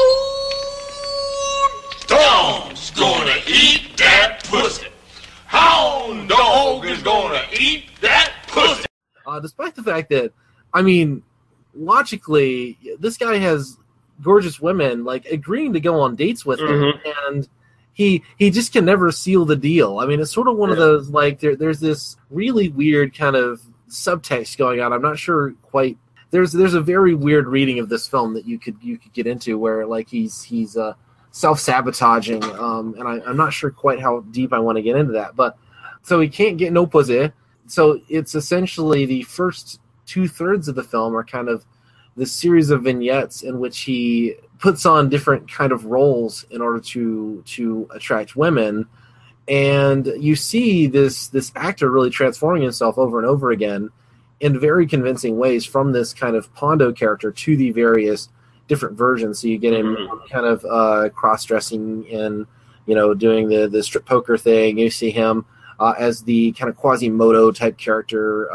dog's gonna eat that pussy. Hound dog is gonna eat that pussy. Despite the fact that, I mean, logically, this guy has gorgeous women agreeing to go on dates with him, and he just can never seal the deal. I mean, it's sort of one of those there's this really weird kind of subtext going on. I'm not sure quite. There's a very weird reading of this film that you could get into where he's self-sabotaging, and I'm not sure quite how deep I want to get into that. But so he can't get no pussy. So it's essentially the first 2/3 of the film are kind of this series of vignettes in which he puts on different kind of roles in order to attract women. And you see this actor really transforming himself over and over again in very convincing ways from this kind of Pondo character to the various different versions. So you get him kind of cross-dressing and, doing the strip poker thing. You see him as the kind of Quasimodo type character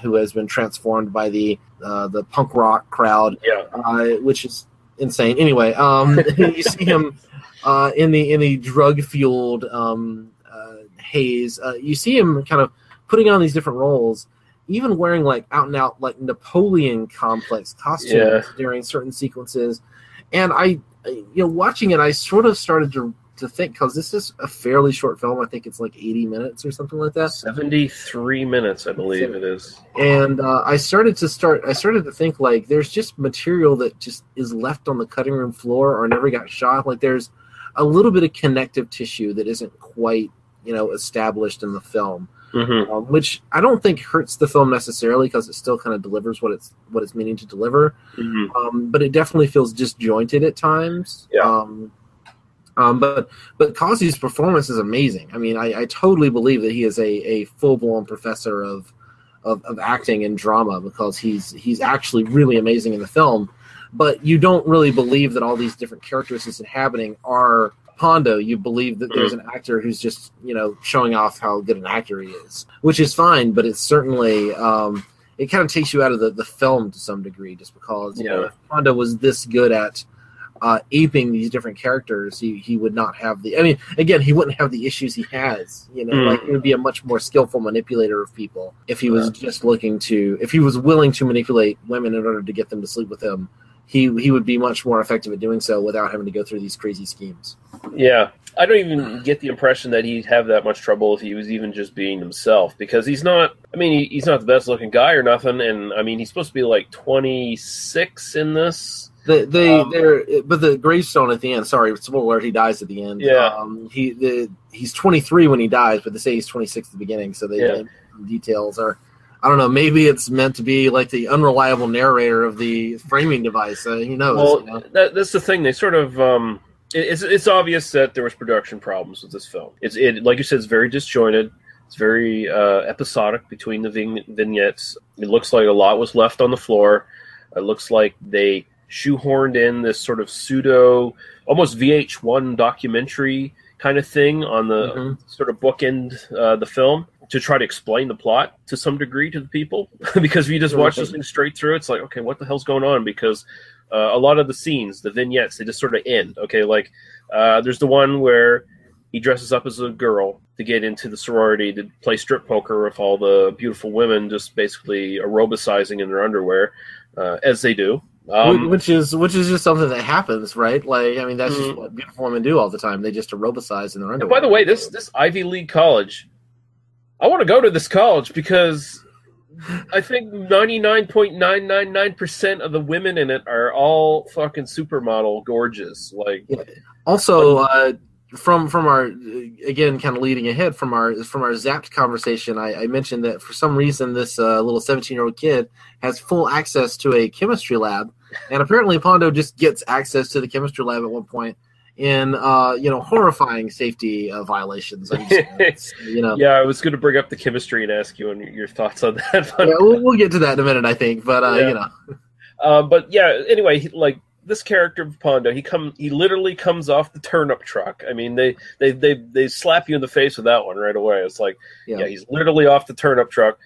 who has been transformed by the punk rock crowd, which is insane. Anyway, you see him in the drug-fueled haze. You see him kind of putting on these different roles, even wearing out-and-out Napoleon complex costumes during certain sequences. And I watching it, I sort of started to think, because this is a fairly short film. I think it's 80 minutes or something like that. 73 minutes, I believe it is. And I started to think there's just material that just is left on the cutting room floor or never got shot. There's a little bit of connective tissue that isn't quite, established in the film. Which I don't think hurts the film necessarily, because it still kind of delivers what it's meaning to deliver. But it definitely feels disjointed at times. But Causey's performance is amazing. I mean, I totally believe that he is a full-blown professor of acting and drama, because he's actually really amazing in the film. But you don't really believe that all these different characters he's inhabiting are Pondo. You believe that there's an actor who's just, showing off how good an actor he is, which is fine, but it's certainly, it kind of takes you out of the film to some degree, just because, if Pondo was this good at aping these different characters, he would not have he wouldn't have the issues he has, like he would be a much more skillful manipulator of people if he was if he was willing to manipulate women in order to get them to sleep with him. He would be much more effective at doing so without having to go through these crazy schemes. Yeah. I don't even get the impression that he'd have that much trouble if he was even just being himself, because he's not the best looking guy or nothing. And I mean, he's supposed to be like 26 in this. But the gravestone at the end, sorry, spoiler alert, he dies at the end. Yeah. He's 23 when he dies, but they say he's 26 at the beginning. So the details are, I don't know, maybe it's meant to be like the unreliable narrator of the framing device. Who knows? Well, that's the thing. They sort of, it's obvious that there was production problems with this film. It like you said, it's very disjointed. It's very episodic between the vignettes. It looks like a lot was left on the floor. It looks like they shoehorned in this sort of pseudo, almost VH1 documentary kind of thing on the sort of bookend the film, to try to explain the plot to some degree to the people. Because if you just watch this thing straight through, it's like, okay, what the hell's going on? Because a lot of the scenes, the vignettes, they just sort of end. Okay, like there's the one where he dresses up as a girl to get into the sorority to play strip poker with all the beautiful women, just basically aerobicizing in their underwear, as they do. Which is just something that happens, right? Like, I mean, that's just what beautiful women do all the time. They just aerobicize in their underwear. And by the way, this Ivy League college, I want to go to this college because I think 99.999% of the women in it are all fucking supermodel gorgeous. Like, also, from our, again, kind of leading ahead from our Zapped conversation, I mentioned that for some reason this little 17-year-old kid has full access to a chemistry lab, and apparently Pondo just gets access to the chemistry lab at one point in horrifying safety violations. Yeah, I was going to bring up the chemistry and ask you on your thoughts on that. Yeah, we'll get to that in a minute, I think. But but yeah, anyway, like this character of Pondo, he literally comes off the turnip truck. I mean, they slap you in the face with that one right away. It's like, he's literally off the turnip truck.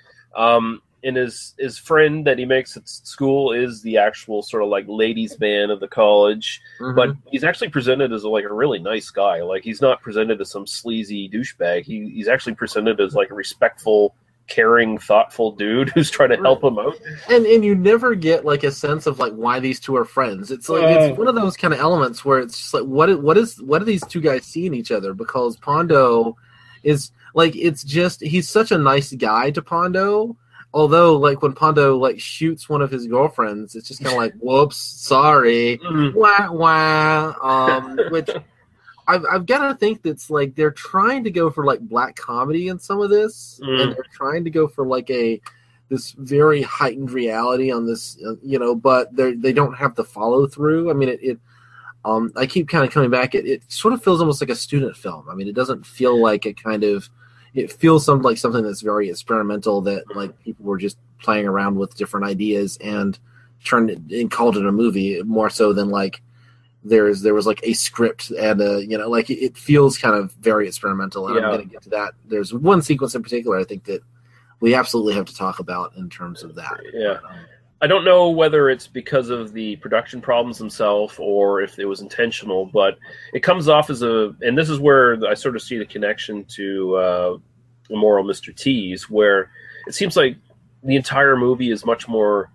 And his friend that he makes at school is the actual sort of like ladies' man of the college, but he's actually presented as a really nice guy. Like, he's not presented as some sleazy douchebag. He's actually presented as like a respectful, caring, thoughtful dude who's trying to help him out. And you never get like a sense of like why these two are friends. It's like it's one of those kind of elements where it's just like what do these two guys see in each other? Because Pondo is like, it's just, he's such a nice guy to Pondo. Although, like, when Pondo, like, shoots one of his girlfriends, it's just kind of like, whoops, sorry, wah, wah, which I've got to think that's, like, they're trying to go for, like, black comedy in some of this, and they're trying to go for, like, this very heightened reality on this, but they don't have the follow-through. I mean, I keep kind of coming back, it sort of feels almost like a student film. I mean, it doesn't feel like a kind of, it feels like something that's very experimental, that like people were just playing around with different ideas and turned it and called it a movie, more so than like there was like a script and like it feels kind of very experimental. And I'm going to get to that. There's one sequence in particular I think that we absolutely have to talk about in terms of that. Yeah. I don't know whether it's because of the production problems themselves or if it was intentional, but it comes off as and this is where I sort of see the connection to Immoral Mr. T's, where it seems like the entire movie is much more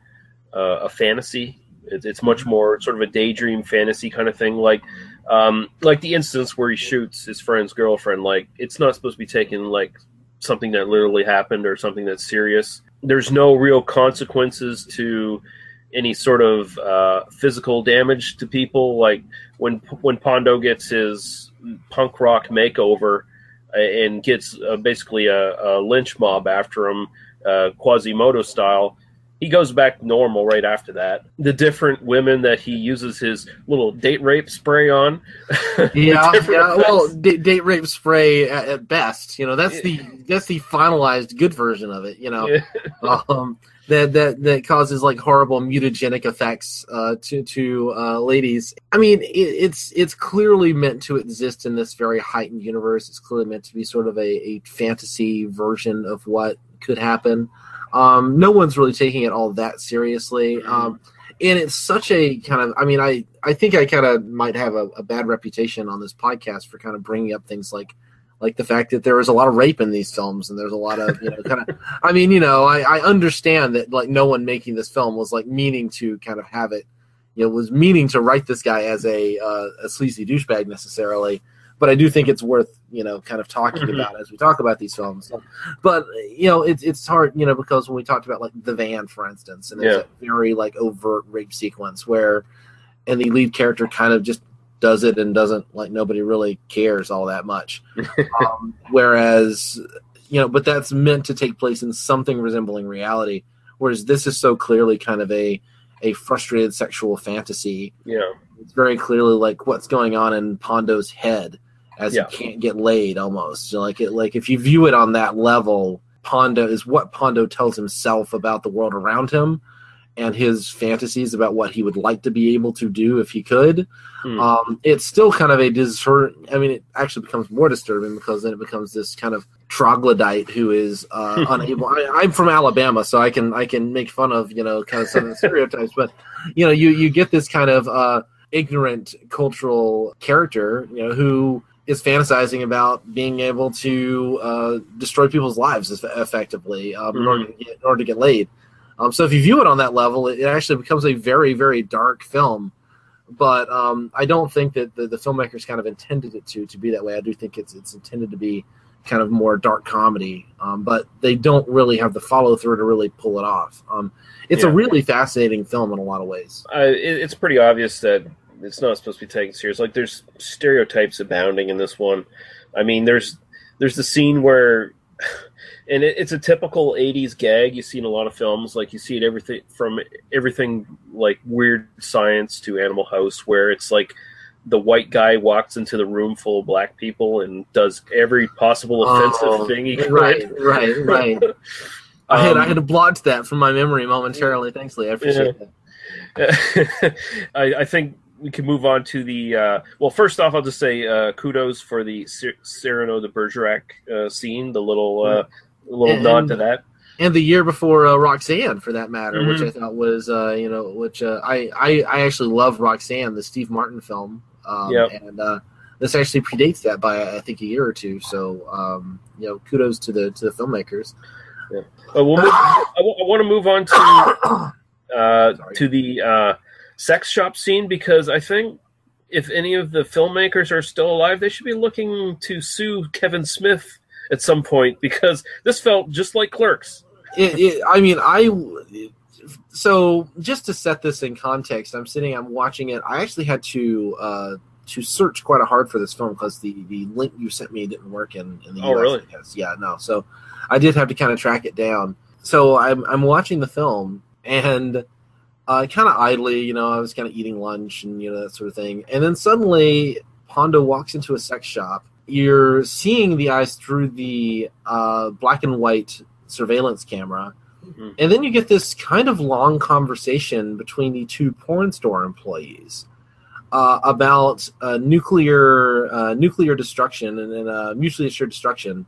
a fantasy. It's much more sort of a daydream fantasy kind of thing. Like the instance where he shoots his friend's girlfriend, like it's not supposed to be taken like something that literally happened or something that's serious. There's no real consequences to any sort of physical damage to people. Like when Pondo gets his punk rock makeover and gets basically a lynch mob after him, Quasimodo style, he goes back normal right after that. The different women that he uses his little date rape spray on. Yeah. Well, date rape spray at best. That's the finalized good version of it. That causes like horrible mutagenic effects to ladies. I mean, it's clearly meant to exist in this very heightened universe. It's clearly meant to be sort of a fantasy version of what could happen. No one's really taking it all that seriously. And it's such a kind of, I mean, I think I kind of might have a bad reputation on this podcast for kind of bringing up things like the fact that there is a lot of rape in these films, and there's a lot of, kind of, I mean, I understand that like no one making this film was like meaning to kind of have it, was meaning to write this guy as a sleazy douchebag necessarily. But I do think it's worth, kind of talking about as we talk about these films. But, it's hard, because when we talked about, like, The Van, for instance, and there's a very, like, overt rape sequence and the lead character kind of just does it and doesn't, like, nobody really cares all that much. Whereas, but that's meant to take place in something resembling reality, whereas this is so clearly kind of a frustrated sexual fantasy. Yeah. It's very clearly, like, what's going on in Pondo's head. As he can't get laid, almost like if you view it on that level, Pondo is what Pondo tells himself about the world around him, and his fantasies about what he would like to be able to do if he could. It's still kind of a I mean, it actually becomes more disturbing because then it becomes this kind of troglodyte who is unable. I'm from Alabama, so I can make fun of kind of some of the stereotypes, but you get this kind of ignorant cultural character who is fantasizing about being able to destroy people's lives effectively in order to get laid. So if you view it on that level, it actually becomes a very, very dark film. But I don't think that the filmmakers kind of intended it to be that way. I do think it's intended to be kind of more dark comedy, but they don't really have the follow through to really pull it off. It's a really fascinating film in a lot of ways. It's pretty obvious that it's not supposed to be taken serious. Like, there's stereotypes abounding in this one. I mean, there's the scene where, and it's a typical 80s gag you see in a lot of films. Like, you see it everything like Weird Science to Animal House, where it's like the white guy walks into the room full of black people and does every possible offensive thing he could. Right. I had to blot that from my memory momentarily. Thanks, Lee. I appreciate that. I think we can move on to the well, first off, I'll just say kudos for the Cyrano de Bergerac scene, the little nod to that. And the year before Roxanne, for that matter, which I thought was, I actually love Roxanne, the Steve Martin film. And this actually predates that by, I think, a year or two. So, kudos to the filmmakers. Yeah. I want to move on to the sex shop scene, because I think if any of the filmmakers are still alive, they should be looking to sue Kevin Smith at some point, because this felt just like Clerks. So just to set this in context, I'm watching it. I actually had to search quite hard for this film because the link you sent me didn't work in the US. Oh, really? Yeah, no. So I did have to kind of track it down. So I'm watching the film, and kind of idly, I was kind of eating lunch and that sort of thing, and then suddenly Pondo walks into a sex shop. You're seeing the eyes through the black and white surveillance camera, and then you get this kind of long conversation between the two porn store employees about nuclear destruction and mutually assured destruction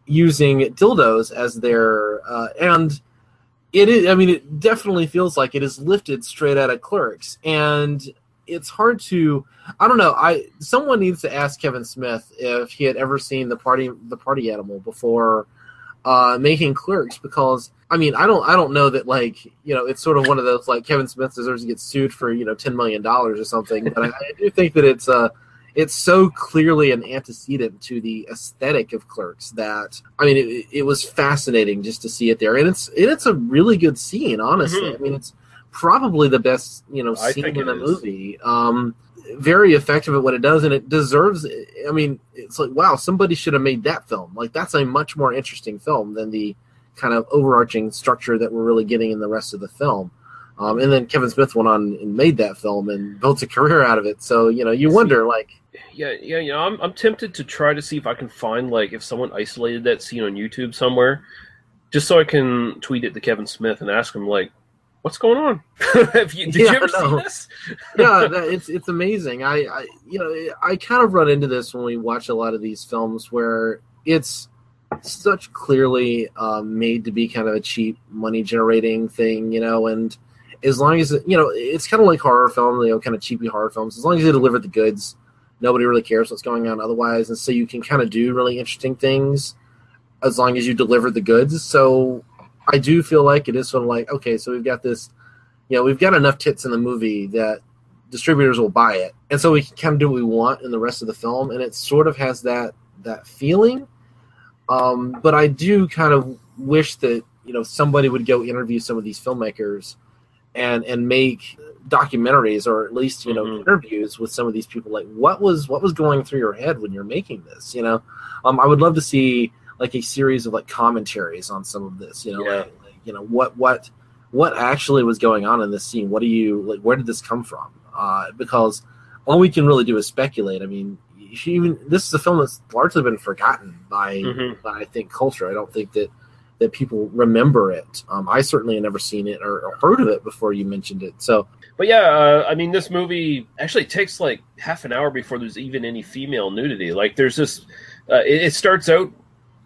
using dildos as their and it is. I mean, it definitely feels like it is lifted straight out of Clerks, and it's hard to. I don't know. Someone needs to ask Kevin Smith if he had ever seen the party animal before making Clerks, because I mean, I don't know that, like, it's sort of one of those, like, Kevin Smith deserves to get sued for $10 million or something, but I do think that it's so clearly an antecedent to the aesthetic of Clerks that, I mean, it was fascinating just to see it there, and it's a really good scene, honestly. I mean, it's probably the best, I scene think in it the is. movie. Very effective at what it does, and it deserves. I mean, it's like, wow, somebody should have made that film. Like, that's a much more interesting film than the kind of overarching structure that we're really getting in the rest of the film. And then Kevin Smith went on and made that film and built a career out of it. So, you wonder, like... Yeah, I'm tempted to try to see if I can find, like, if someone isolated that scene on YouTube somewhere, just so I can tweet it to Kevin Smith and ask him, like, what's going on? Did you ever see this? Yeah, it's amazing. I kind of run into this when we watch a lot of these films where it's such clearly made to be kind of a cheap money-generating thing, and as long as, it's kind of like horror film, kind of cheapy horror films. As long as they deliver the goods, nobody really cares what's going on otherwise. And so you can kind of do really interesting things as long as you deliver the goods. So I do feel like it is sort of like, okay, so we've got this, we've got enough tits in the movie that distributors will buy it. And so we can kind of do what we want in the rest of the film. And it sort of has that feeling. But I do kind of wish that, somebody would go interview some of these filmmakers and make documentaries, or at least interviews with some of these people. Like, what was going through your head when you're making this? I would love to see like a series of like commentaries on some of this. What actually was going on in this scene? What do you like? Where did this come from? Because all we can really do is speculate. I mean, this is a film that's largely been forgotten by I think culture. I don't think that people remember it. I certainly have never seen it or heard of it before you mentioned it. So, but yeah, I mean, this movie actually takes like half an hour before there's even any female nudity. Like, there's this. It starts out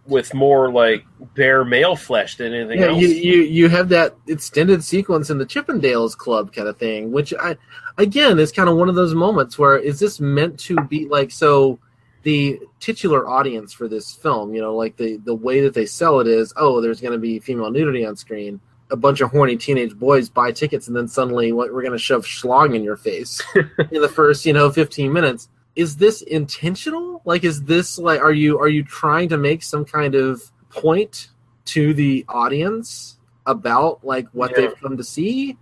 with more like bare male flesh than anything else. You have that extended sequence in the Chippendales Club kind of thing, which again is kind of one of those moments where, is this meant to be like, so the titular audience for this film, like the way that they sell it is, oh, there's going to be female nudity on screen. A bunch of horny teenage boys buy tickets, and then suddenly we're going to shove schlong in your face in the first, 15 minutes. Is this intentional? Like, is this like, are you trying to make some kind of point to the audience about like what they've come to see?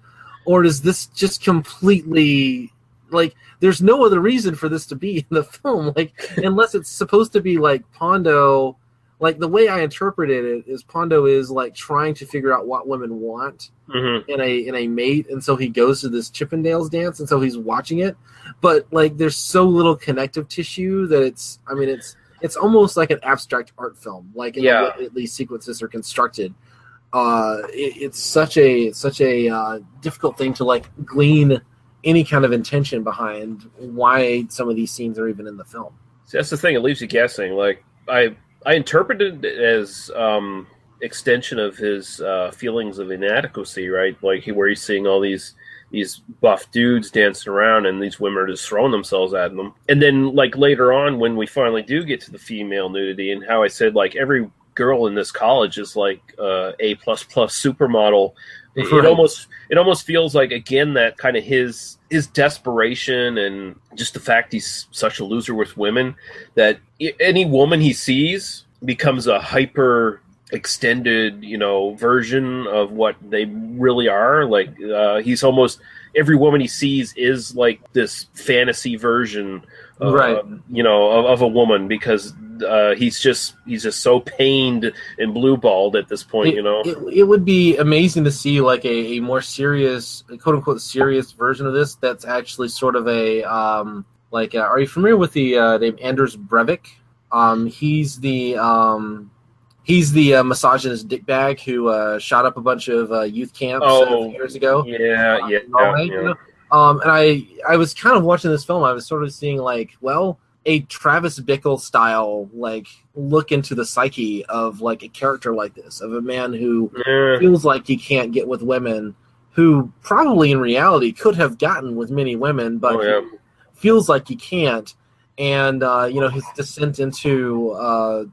Or is this just completely like, there's no other reason for this to be in the film, like, unless it's supposed to be like Pondo, like the way I interpreted it is Pondo is like trying to figure out what women want in a mate, and so he goes to this Chippendales dance, and so he's watching it, but like there's so little connective tissue that it's almost like an abstract art film, like in the way that these sequences are constructed. It's such a difficult thing to like glean any kind of intention behind why some of these scenes are even in the film. See, that's the thing; it leaves you guessing. Like, I interpreted it as extension of his feelings of inadequacy, right? Like, where he's seeing all these buff dudes dancing around, and these women are just throwing themselves at them. And then, like, later on, when we finally do get to the female nudity, and how I said, like, every girl in this college is like A++ supermodel. It almost feels like, again, that kind of his desperation and just the fact he's such a loser with women, that any woman he sees becomes a hyper extended, version of what they really are. Like, he's almost, every woman he sees is like this fantasy version of, of a woman, because he's just so pained and blue-balled at this point. It would be amazing to see like a more serious, quote unquote serious version of this. That's actually sort of a are you familiar with the name Anders Breivik? He's the misogynist dickbag who shot up a bunch of youth camps a few years ago. And I was kind of watching this film. I was sort of seeing like, well, a Travis Bickle style like look into the psyche of like a character like this, of a man who feels like he can't get with women, who probably in reality could have gotten with many women, but he feels like he can't. And his descent into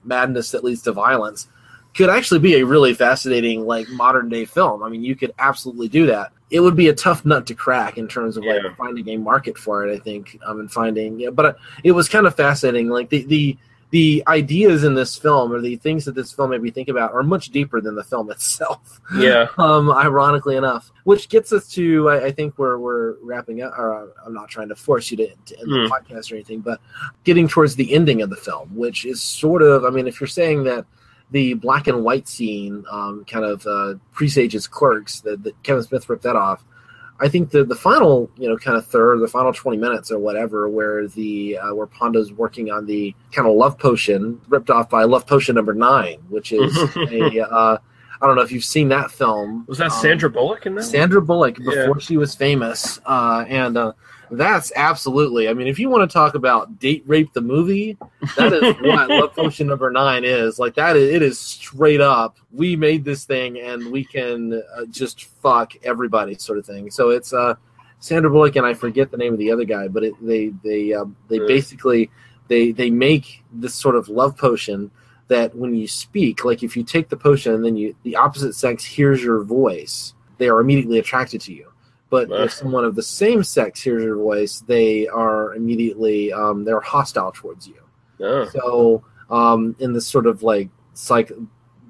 madness that leads to violence could actually be a really fascinating like modern day film. I mean, you could absolutely do that. It would be a tough nut to crack in terms of like finding a market for it, I think, and finding, but it was kind of fascinating. Like the the ideas in this film, or the things that this film made me think about, are much deeper than the film itself. Yeah. Ironically enough, which gets us to, I think we're wrapping up. Or I'm not trying to force you to end the podcast or anything, but getting towards the ending of the film, which is sort of, I mean, if you're saying that the black and white scene kind of presages Clerks, that Kevin Smith ripped that off. I think the final, kind of third, the final 20 minutes or whatever, where where Pondo's working on the kind of love potion, ripped off by Love Potion number 9, which is I don't know if you've seen that film. Was that Sandra Bullock in that? Sandra Bullock before she was famous, and that's absolutely. I mean, if you want to talk about date rape the movie, that is what Love Potion number 9 is. Like that is, it is straight up. We made this thing, and we can just fuck everybody, sort of thing. So it's Sandra Bullock, and I forget the name of the other guy, but they basically they make this sort of love potion that when you speak, like if you take the potion and then the opposite sex hears your voice, they are immediately attracted to you. But if someone of the same sex hears your voice, they are immediately they're hostile towards you. Oh. So in this sort of like psych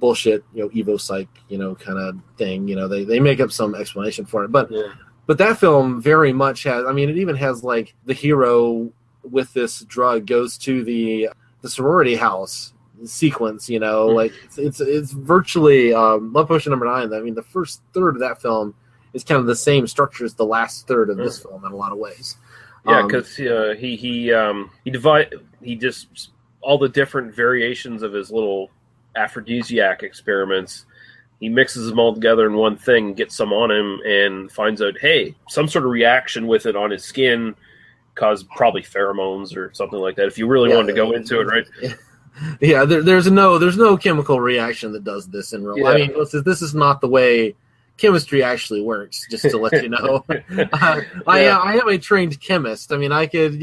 bullshit, Evo psych, kind of thing, they make up some explanation for it. But that film very much has. I mean, it even has like the hero with this drug goes to the sorority house sequence. Like it's virtually Love Potion number 9. I mean, the first third of that film is kind of the same structure as the last third of this film in a lot of ways. Yeah, because he just all the different variations of his little aphrodisiac experiments. He mixes them all together in one thing, gets some on him, and finds out, hey, some sort of reaction with it on his skin caused probably pheromones or something like that. If you really wanted to go into it, right? Yeah, there's no chemical reaction that does this in real life. I mean, this is not the way chemistry actually works, just to let you know. I am a trained chemist. I mean, I could,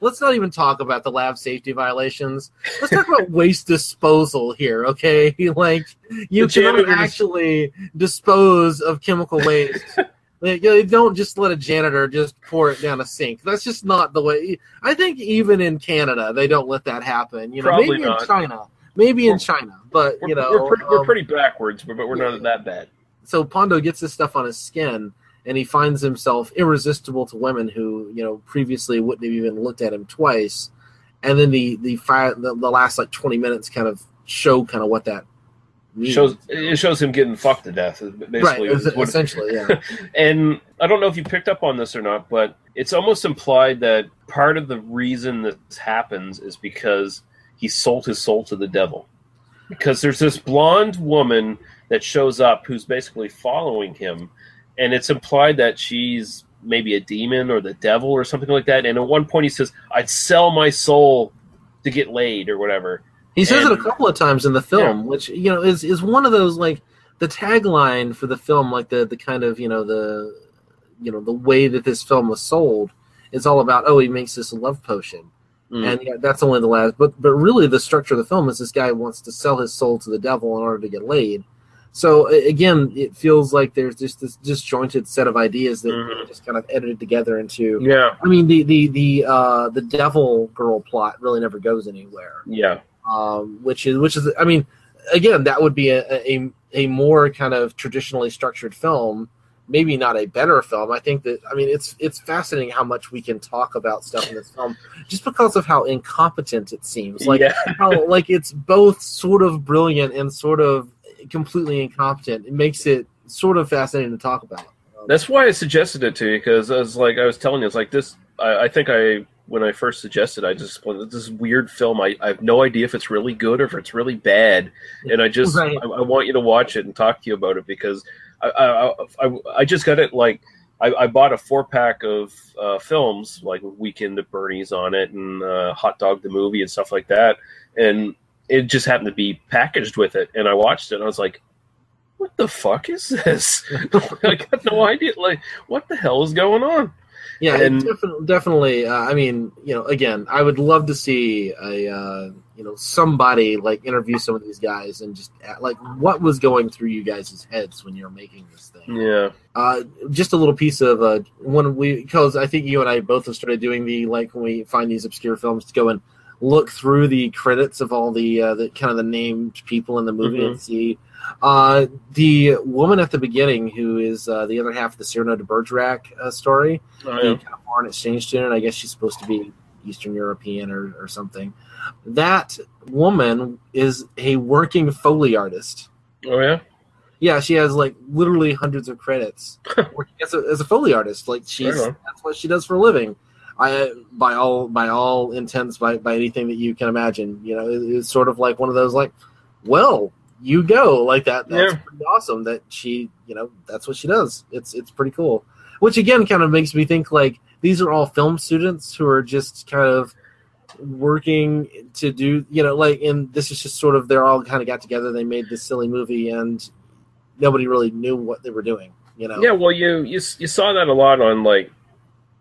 let's not even talk about the lab safety violations. Let's talk about waste disposal here, okay? Like, you cannot actually dispose of chemical waste. They don't just let a janitor just pour it down a sink. That's just not the way. I think even in Canada, they don't let that happen. Probably maybe not. In China. Maybe in China, but, We're pretty backwards, but we're not that bad. So Pondo gets this stuff on his skin, and he finds himself irresistible to women who, previously wouldn't have even looked at him twice. And then the last like 20 minutes kind of show kind of what that means. It shows him getting fucked to death, basically. Right, essentially, yeah. And I don't know if you picked up on this or not, but it's almost implied that part of the reason this happens is because he sold his soul to the devil. Because there's this blonde woman that shows up who's basically following him, and it's implied that she's maybe a demon or the devil or something like that. And at one point he says, I'd sell my soul to get laid or whatever. He says it a couple of times in the film, which, is one of those, like, the tagline for the film, like the kind of, the way that this film was sold is all about, he makes this love potion. And that's only the last, but really the structure of the film is this guy wants to sell his soul to the devil in order to get laid. So again, it feels like there's just this disjointed set of ideas that just kind of edited together into. Yeah, I mean the devil girl plot really never goes anywhere. Yeah, which is I mean, again, that would be a more kind of traditionally structured film. Maybe not a better film. I think that it's fascinating how much we can talk about stuff in this film just because of how incompetent it seems. Like how like it's both sort of brilliant and sort of completely incompetent. It makes it sort of fascinating to talk about. That's why I suggested it to you, because I was telling you, it's like this. I think when I first suggested, I just explained this weird film. I have no idea if it's really good or if it's really bad, and I just I want you to watch it and talk to you about it because I just got it. Like I bought a 4-pack of films, like Weekend at Bernie's on it and Hot Dog the Movie and stuff like that, and it just happened to be packaged with it, and I watched it, and I was like, what the fuck is this? I got no idea. Like, what the hell is going on? Yeah, and definitely. I mean, again, I would love to see somebody like interview some of these guys and just like what was going through you guys' heads when you're making this thing. Yeah. Just a little piece of because I think you and I both have started doing the like when we find these obscure films to go and look through the credits of all the kind of the named people in the movie and see the woman at the beginning who is the other half of the Cyrano de Bergerac story, the kind of foreign exchange student. I guess she's supposed to be Eastern European or something. That woman is a working Foley artist. Oh yeah. Yeah, she has like literally hundreds of credits working as a Foley artist. Like that's what she does for a living. By all intents, by anything that you can imagine, it's sort of like one of those like, well, you go like that. That's pretty awesome that she, that's what she does. It's pretty cool. Which again kind of makes me think like these are all film students who are just kind of working to do, and this is just sort of they're all kind of got together. They made this silly movie and nobody really knew what they were doing. Yeah, well, you saw that a lot on like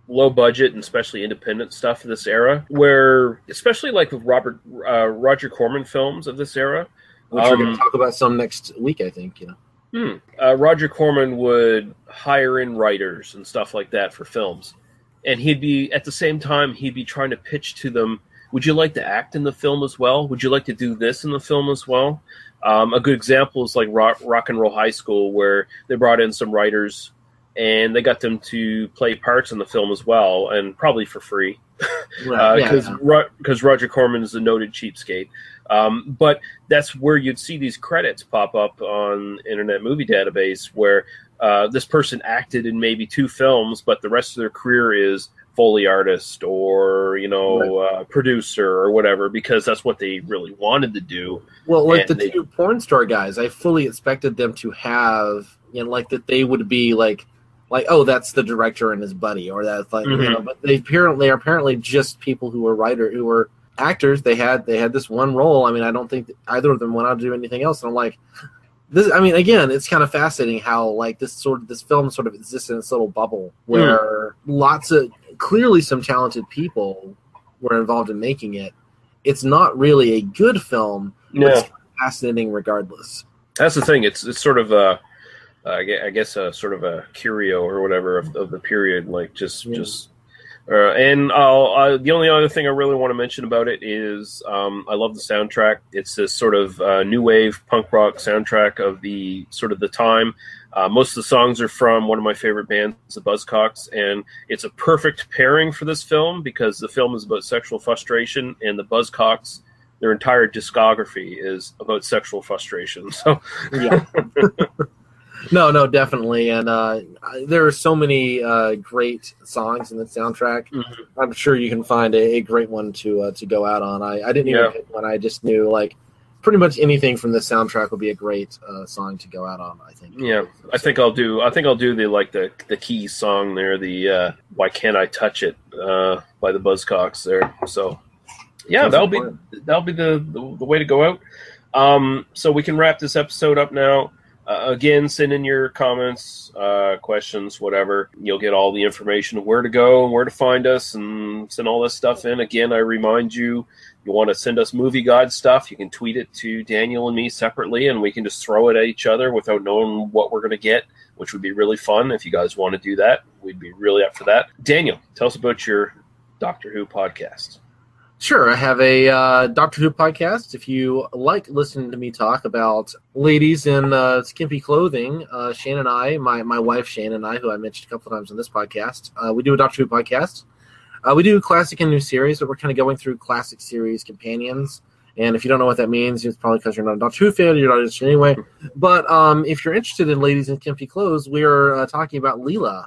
low budget and especially independent stuff of this era, where especially like with Roger Corman films of this era, which we're going to talk about some next week, I think. Roger Corman would hire in writers and stuff like that for films, and he'd be at the same time he'd be trying to pitch to them, would you like to act in the film as well? Would you like to do this in the film as well? A good example is like Rock and Roll High School, where they brought in some writers and they got them to play parts in the film as well, and probably for free, because Roger Corman is a noted cheapskate. But that's where you'd see these credits pop up on Internet Movie Database, where this person acted in maybe 2 films, but the rest of their career is Foley artist or producer or whatever, because that's what they really wanted to do. Well, like the 2 porn star guys, I fully expected them to have like that they would be like, oh, that's the director and his buddy, or that's like but they are apparently just people who were actors. They had this one role. I mean, I don't think either of them went out to do anything else. And I'm like, this. I mean, again, it's kind of fascinating how like this film sort of exists in this little bubble where lots of clearly some talented people were involved in making it. It's not really a good film, but it's fascinating regardless. That's the thing. It's sort of I guess a sort of a curio or whatever of the period, like and the only other thing I really want to mention about it is I love the soundtrack. It's this sort of new wave punk rock soundtrack of the sort of the time. Most of the songs are from one of my favorite bands, the Buzzcocks, and it's a perfect pairing for this film because the film is about sexual frustration, and the Buzzcocks, their entire discography is about sexual frustration. So yeah. No, definitely, and there are so many great songs in the soundtrack. I'm sure you can find a great one to go out on. I didn't even pick one. I just knew like pretty much anything from this soundtrack would be a great song to go out on, I think. Yeah, I think I'll do the key song there, the "Why Can't I Touch It" by the Buzzcocks there. So yeah, that'll be the way to go out. So we can wrap this episode up now. Again, send in your comments, questions, whatever. You'll get all the information of where to go and where to find us, and send all this stuff in. Again, I remind you, you want to send us movie god stuff, you can tweet it to Daniel and me separately, and we can just throw it at each other without knowing what we're going to get, which would be really fun. If you guys want to do that, we'd be really up for that. Daniel, tell us about your Doctor Who podcast. Sure, I have a Doctor Who podcast. If you like listening to me talk about ladies in skimpy clothing, Shane and I, my wife Shane and I, who I mentioned a couple of times on this podcast, we do a Doctor Who podcast. We do classic and new series, but we're kind of going through classic series companions. And if you don't know what that means, it's probably because you're not a Doctor Who fan, you're not interested anyway. But if you're interested in ladies in skimpy clothes, we are talking about Leela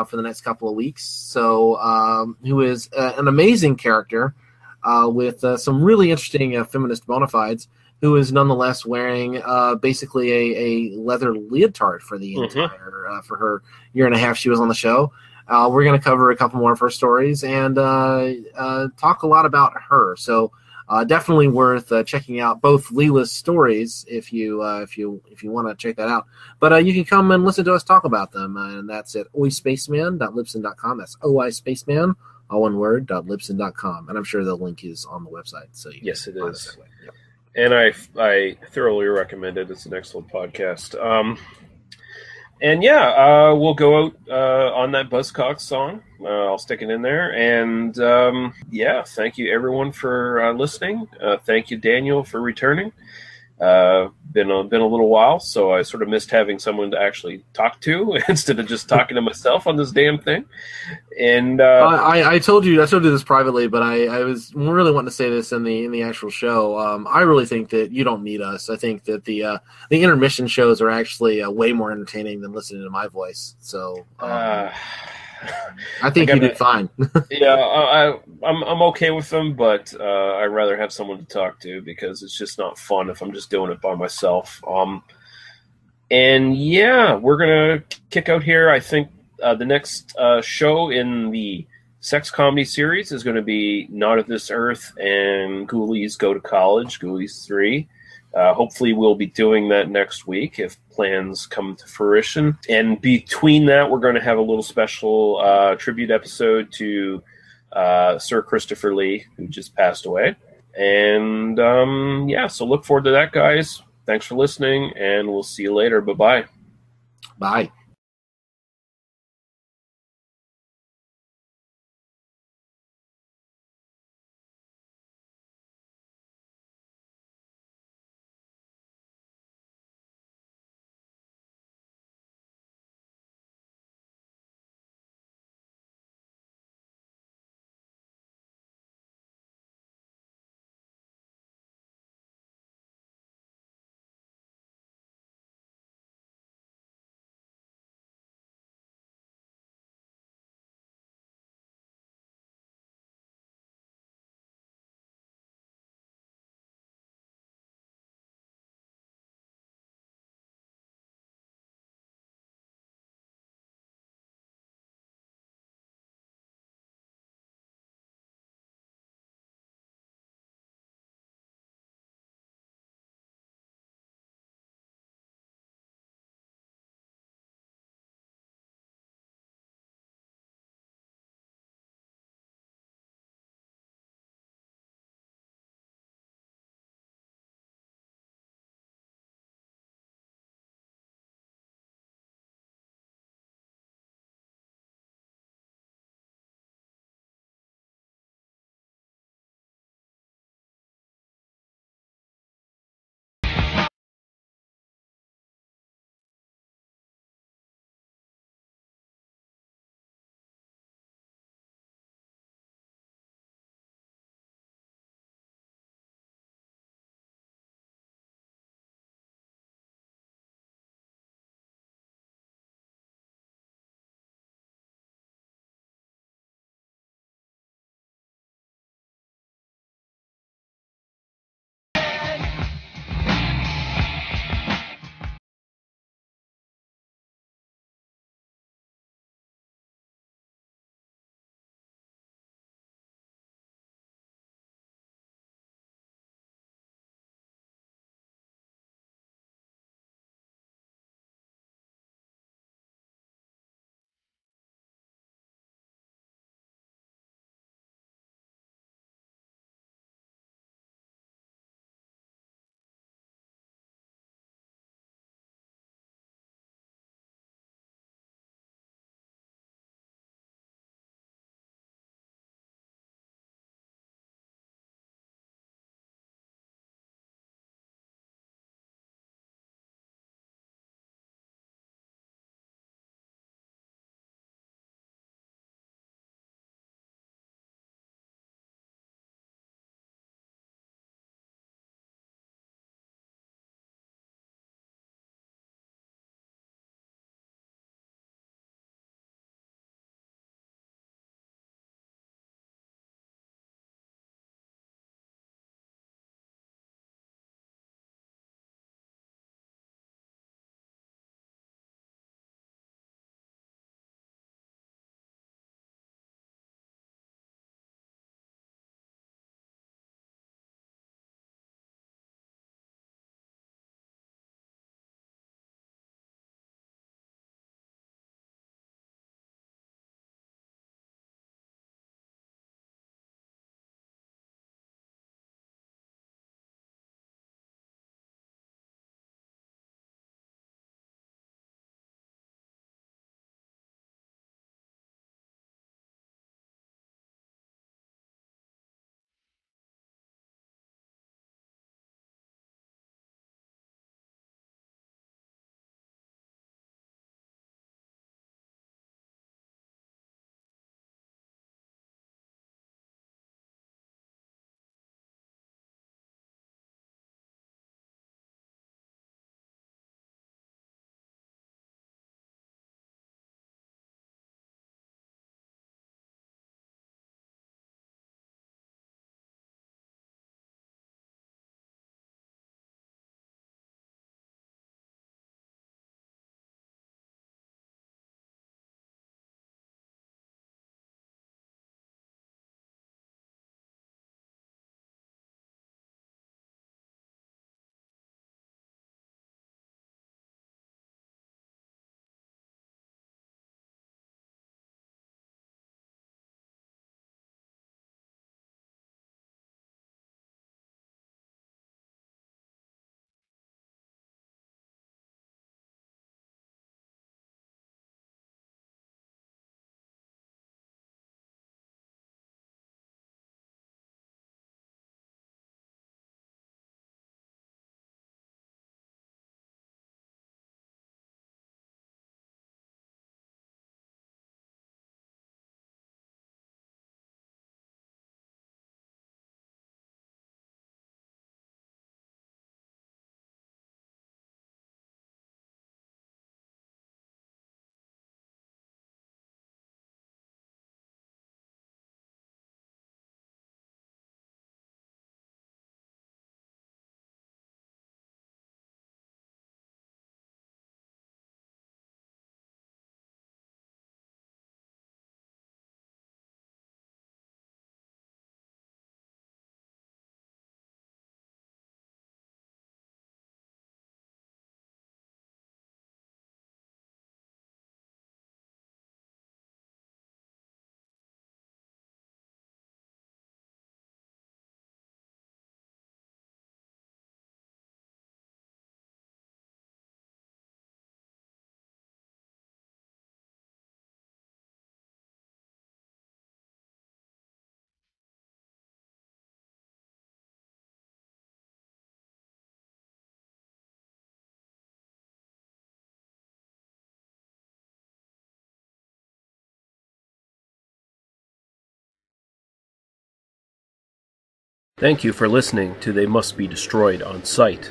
for the next couple of weeks. So, who is an amazing character. With some really interesting feminist bona fides, who is nonetheless wearing basically a leather leotard for the entire for her year and a half she was on the show. We're going to cover a couple more of her stories and talk a lot about her. So definitely worth checking out both Leela's stories if you want to check that out. But you can come and listen to us talk about them, and that's at oispaceman.libsyn.com. That's oispaceman. All one word, .libsyn.com. And I'm sure the link is on the website. So yes, it is. Yep. And I thoroughly recommend it. It's an excellent podcast. And yeah, we'll go out on that Buzzcocks song. I'll stick it in there. And yeah, thank you everyone for listening. Thank you, Daniel, for returning. Been a little while, so I sort of missed having someone to actually talk to instead of just talking to myself on this damn thing. And I told you this privately, but I was really wanting to say this in the actual show. I really think that you don't need us. I think that the intermission shows are actually way more entertaining than listening to my voice. So I think you did fine. Yeah, I'm okay with them, but I'd rather have someone to talk to because it's just not fun if I'm just doing it by myself. And yeah, we're gonna kick out here. I think the next show in the sex comedy series is going to be Not of This Earth and Ghoulies Go to College, Ghoulies 3. Hopefully we'll be doing that next week if plans come to fruition. And between that, we're going to have a little special tribute episode to Sir Christopher Lee, who just passed away. And yeah, so look forward to that, guys. Thanks for listening, and we'll see you later. Bye-bye. Bye. Thank you for listening to They Must Be Destroyed on Sight.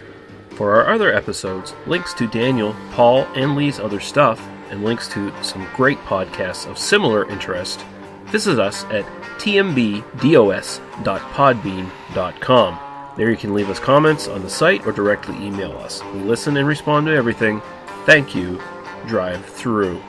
For our other episodes, links to Daniel, Paul, and Lee's other stuff, and links to some great podcasts of similar interest, visit us at tmbdos.podbean.com. There you can leave us comments on the site or directly email us. We listen and respond to everything. Thank you. Drive through.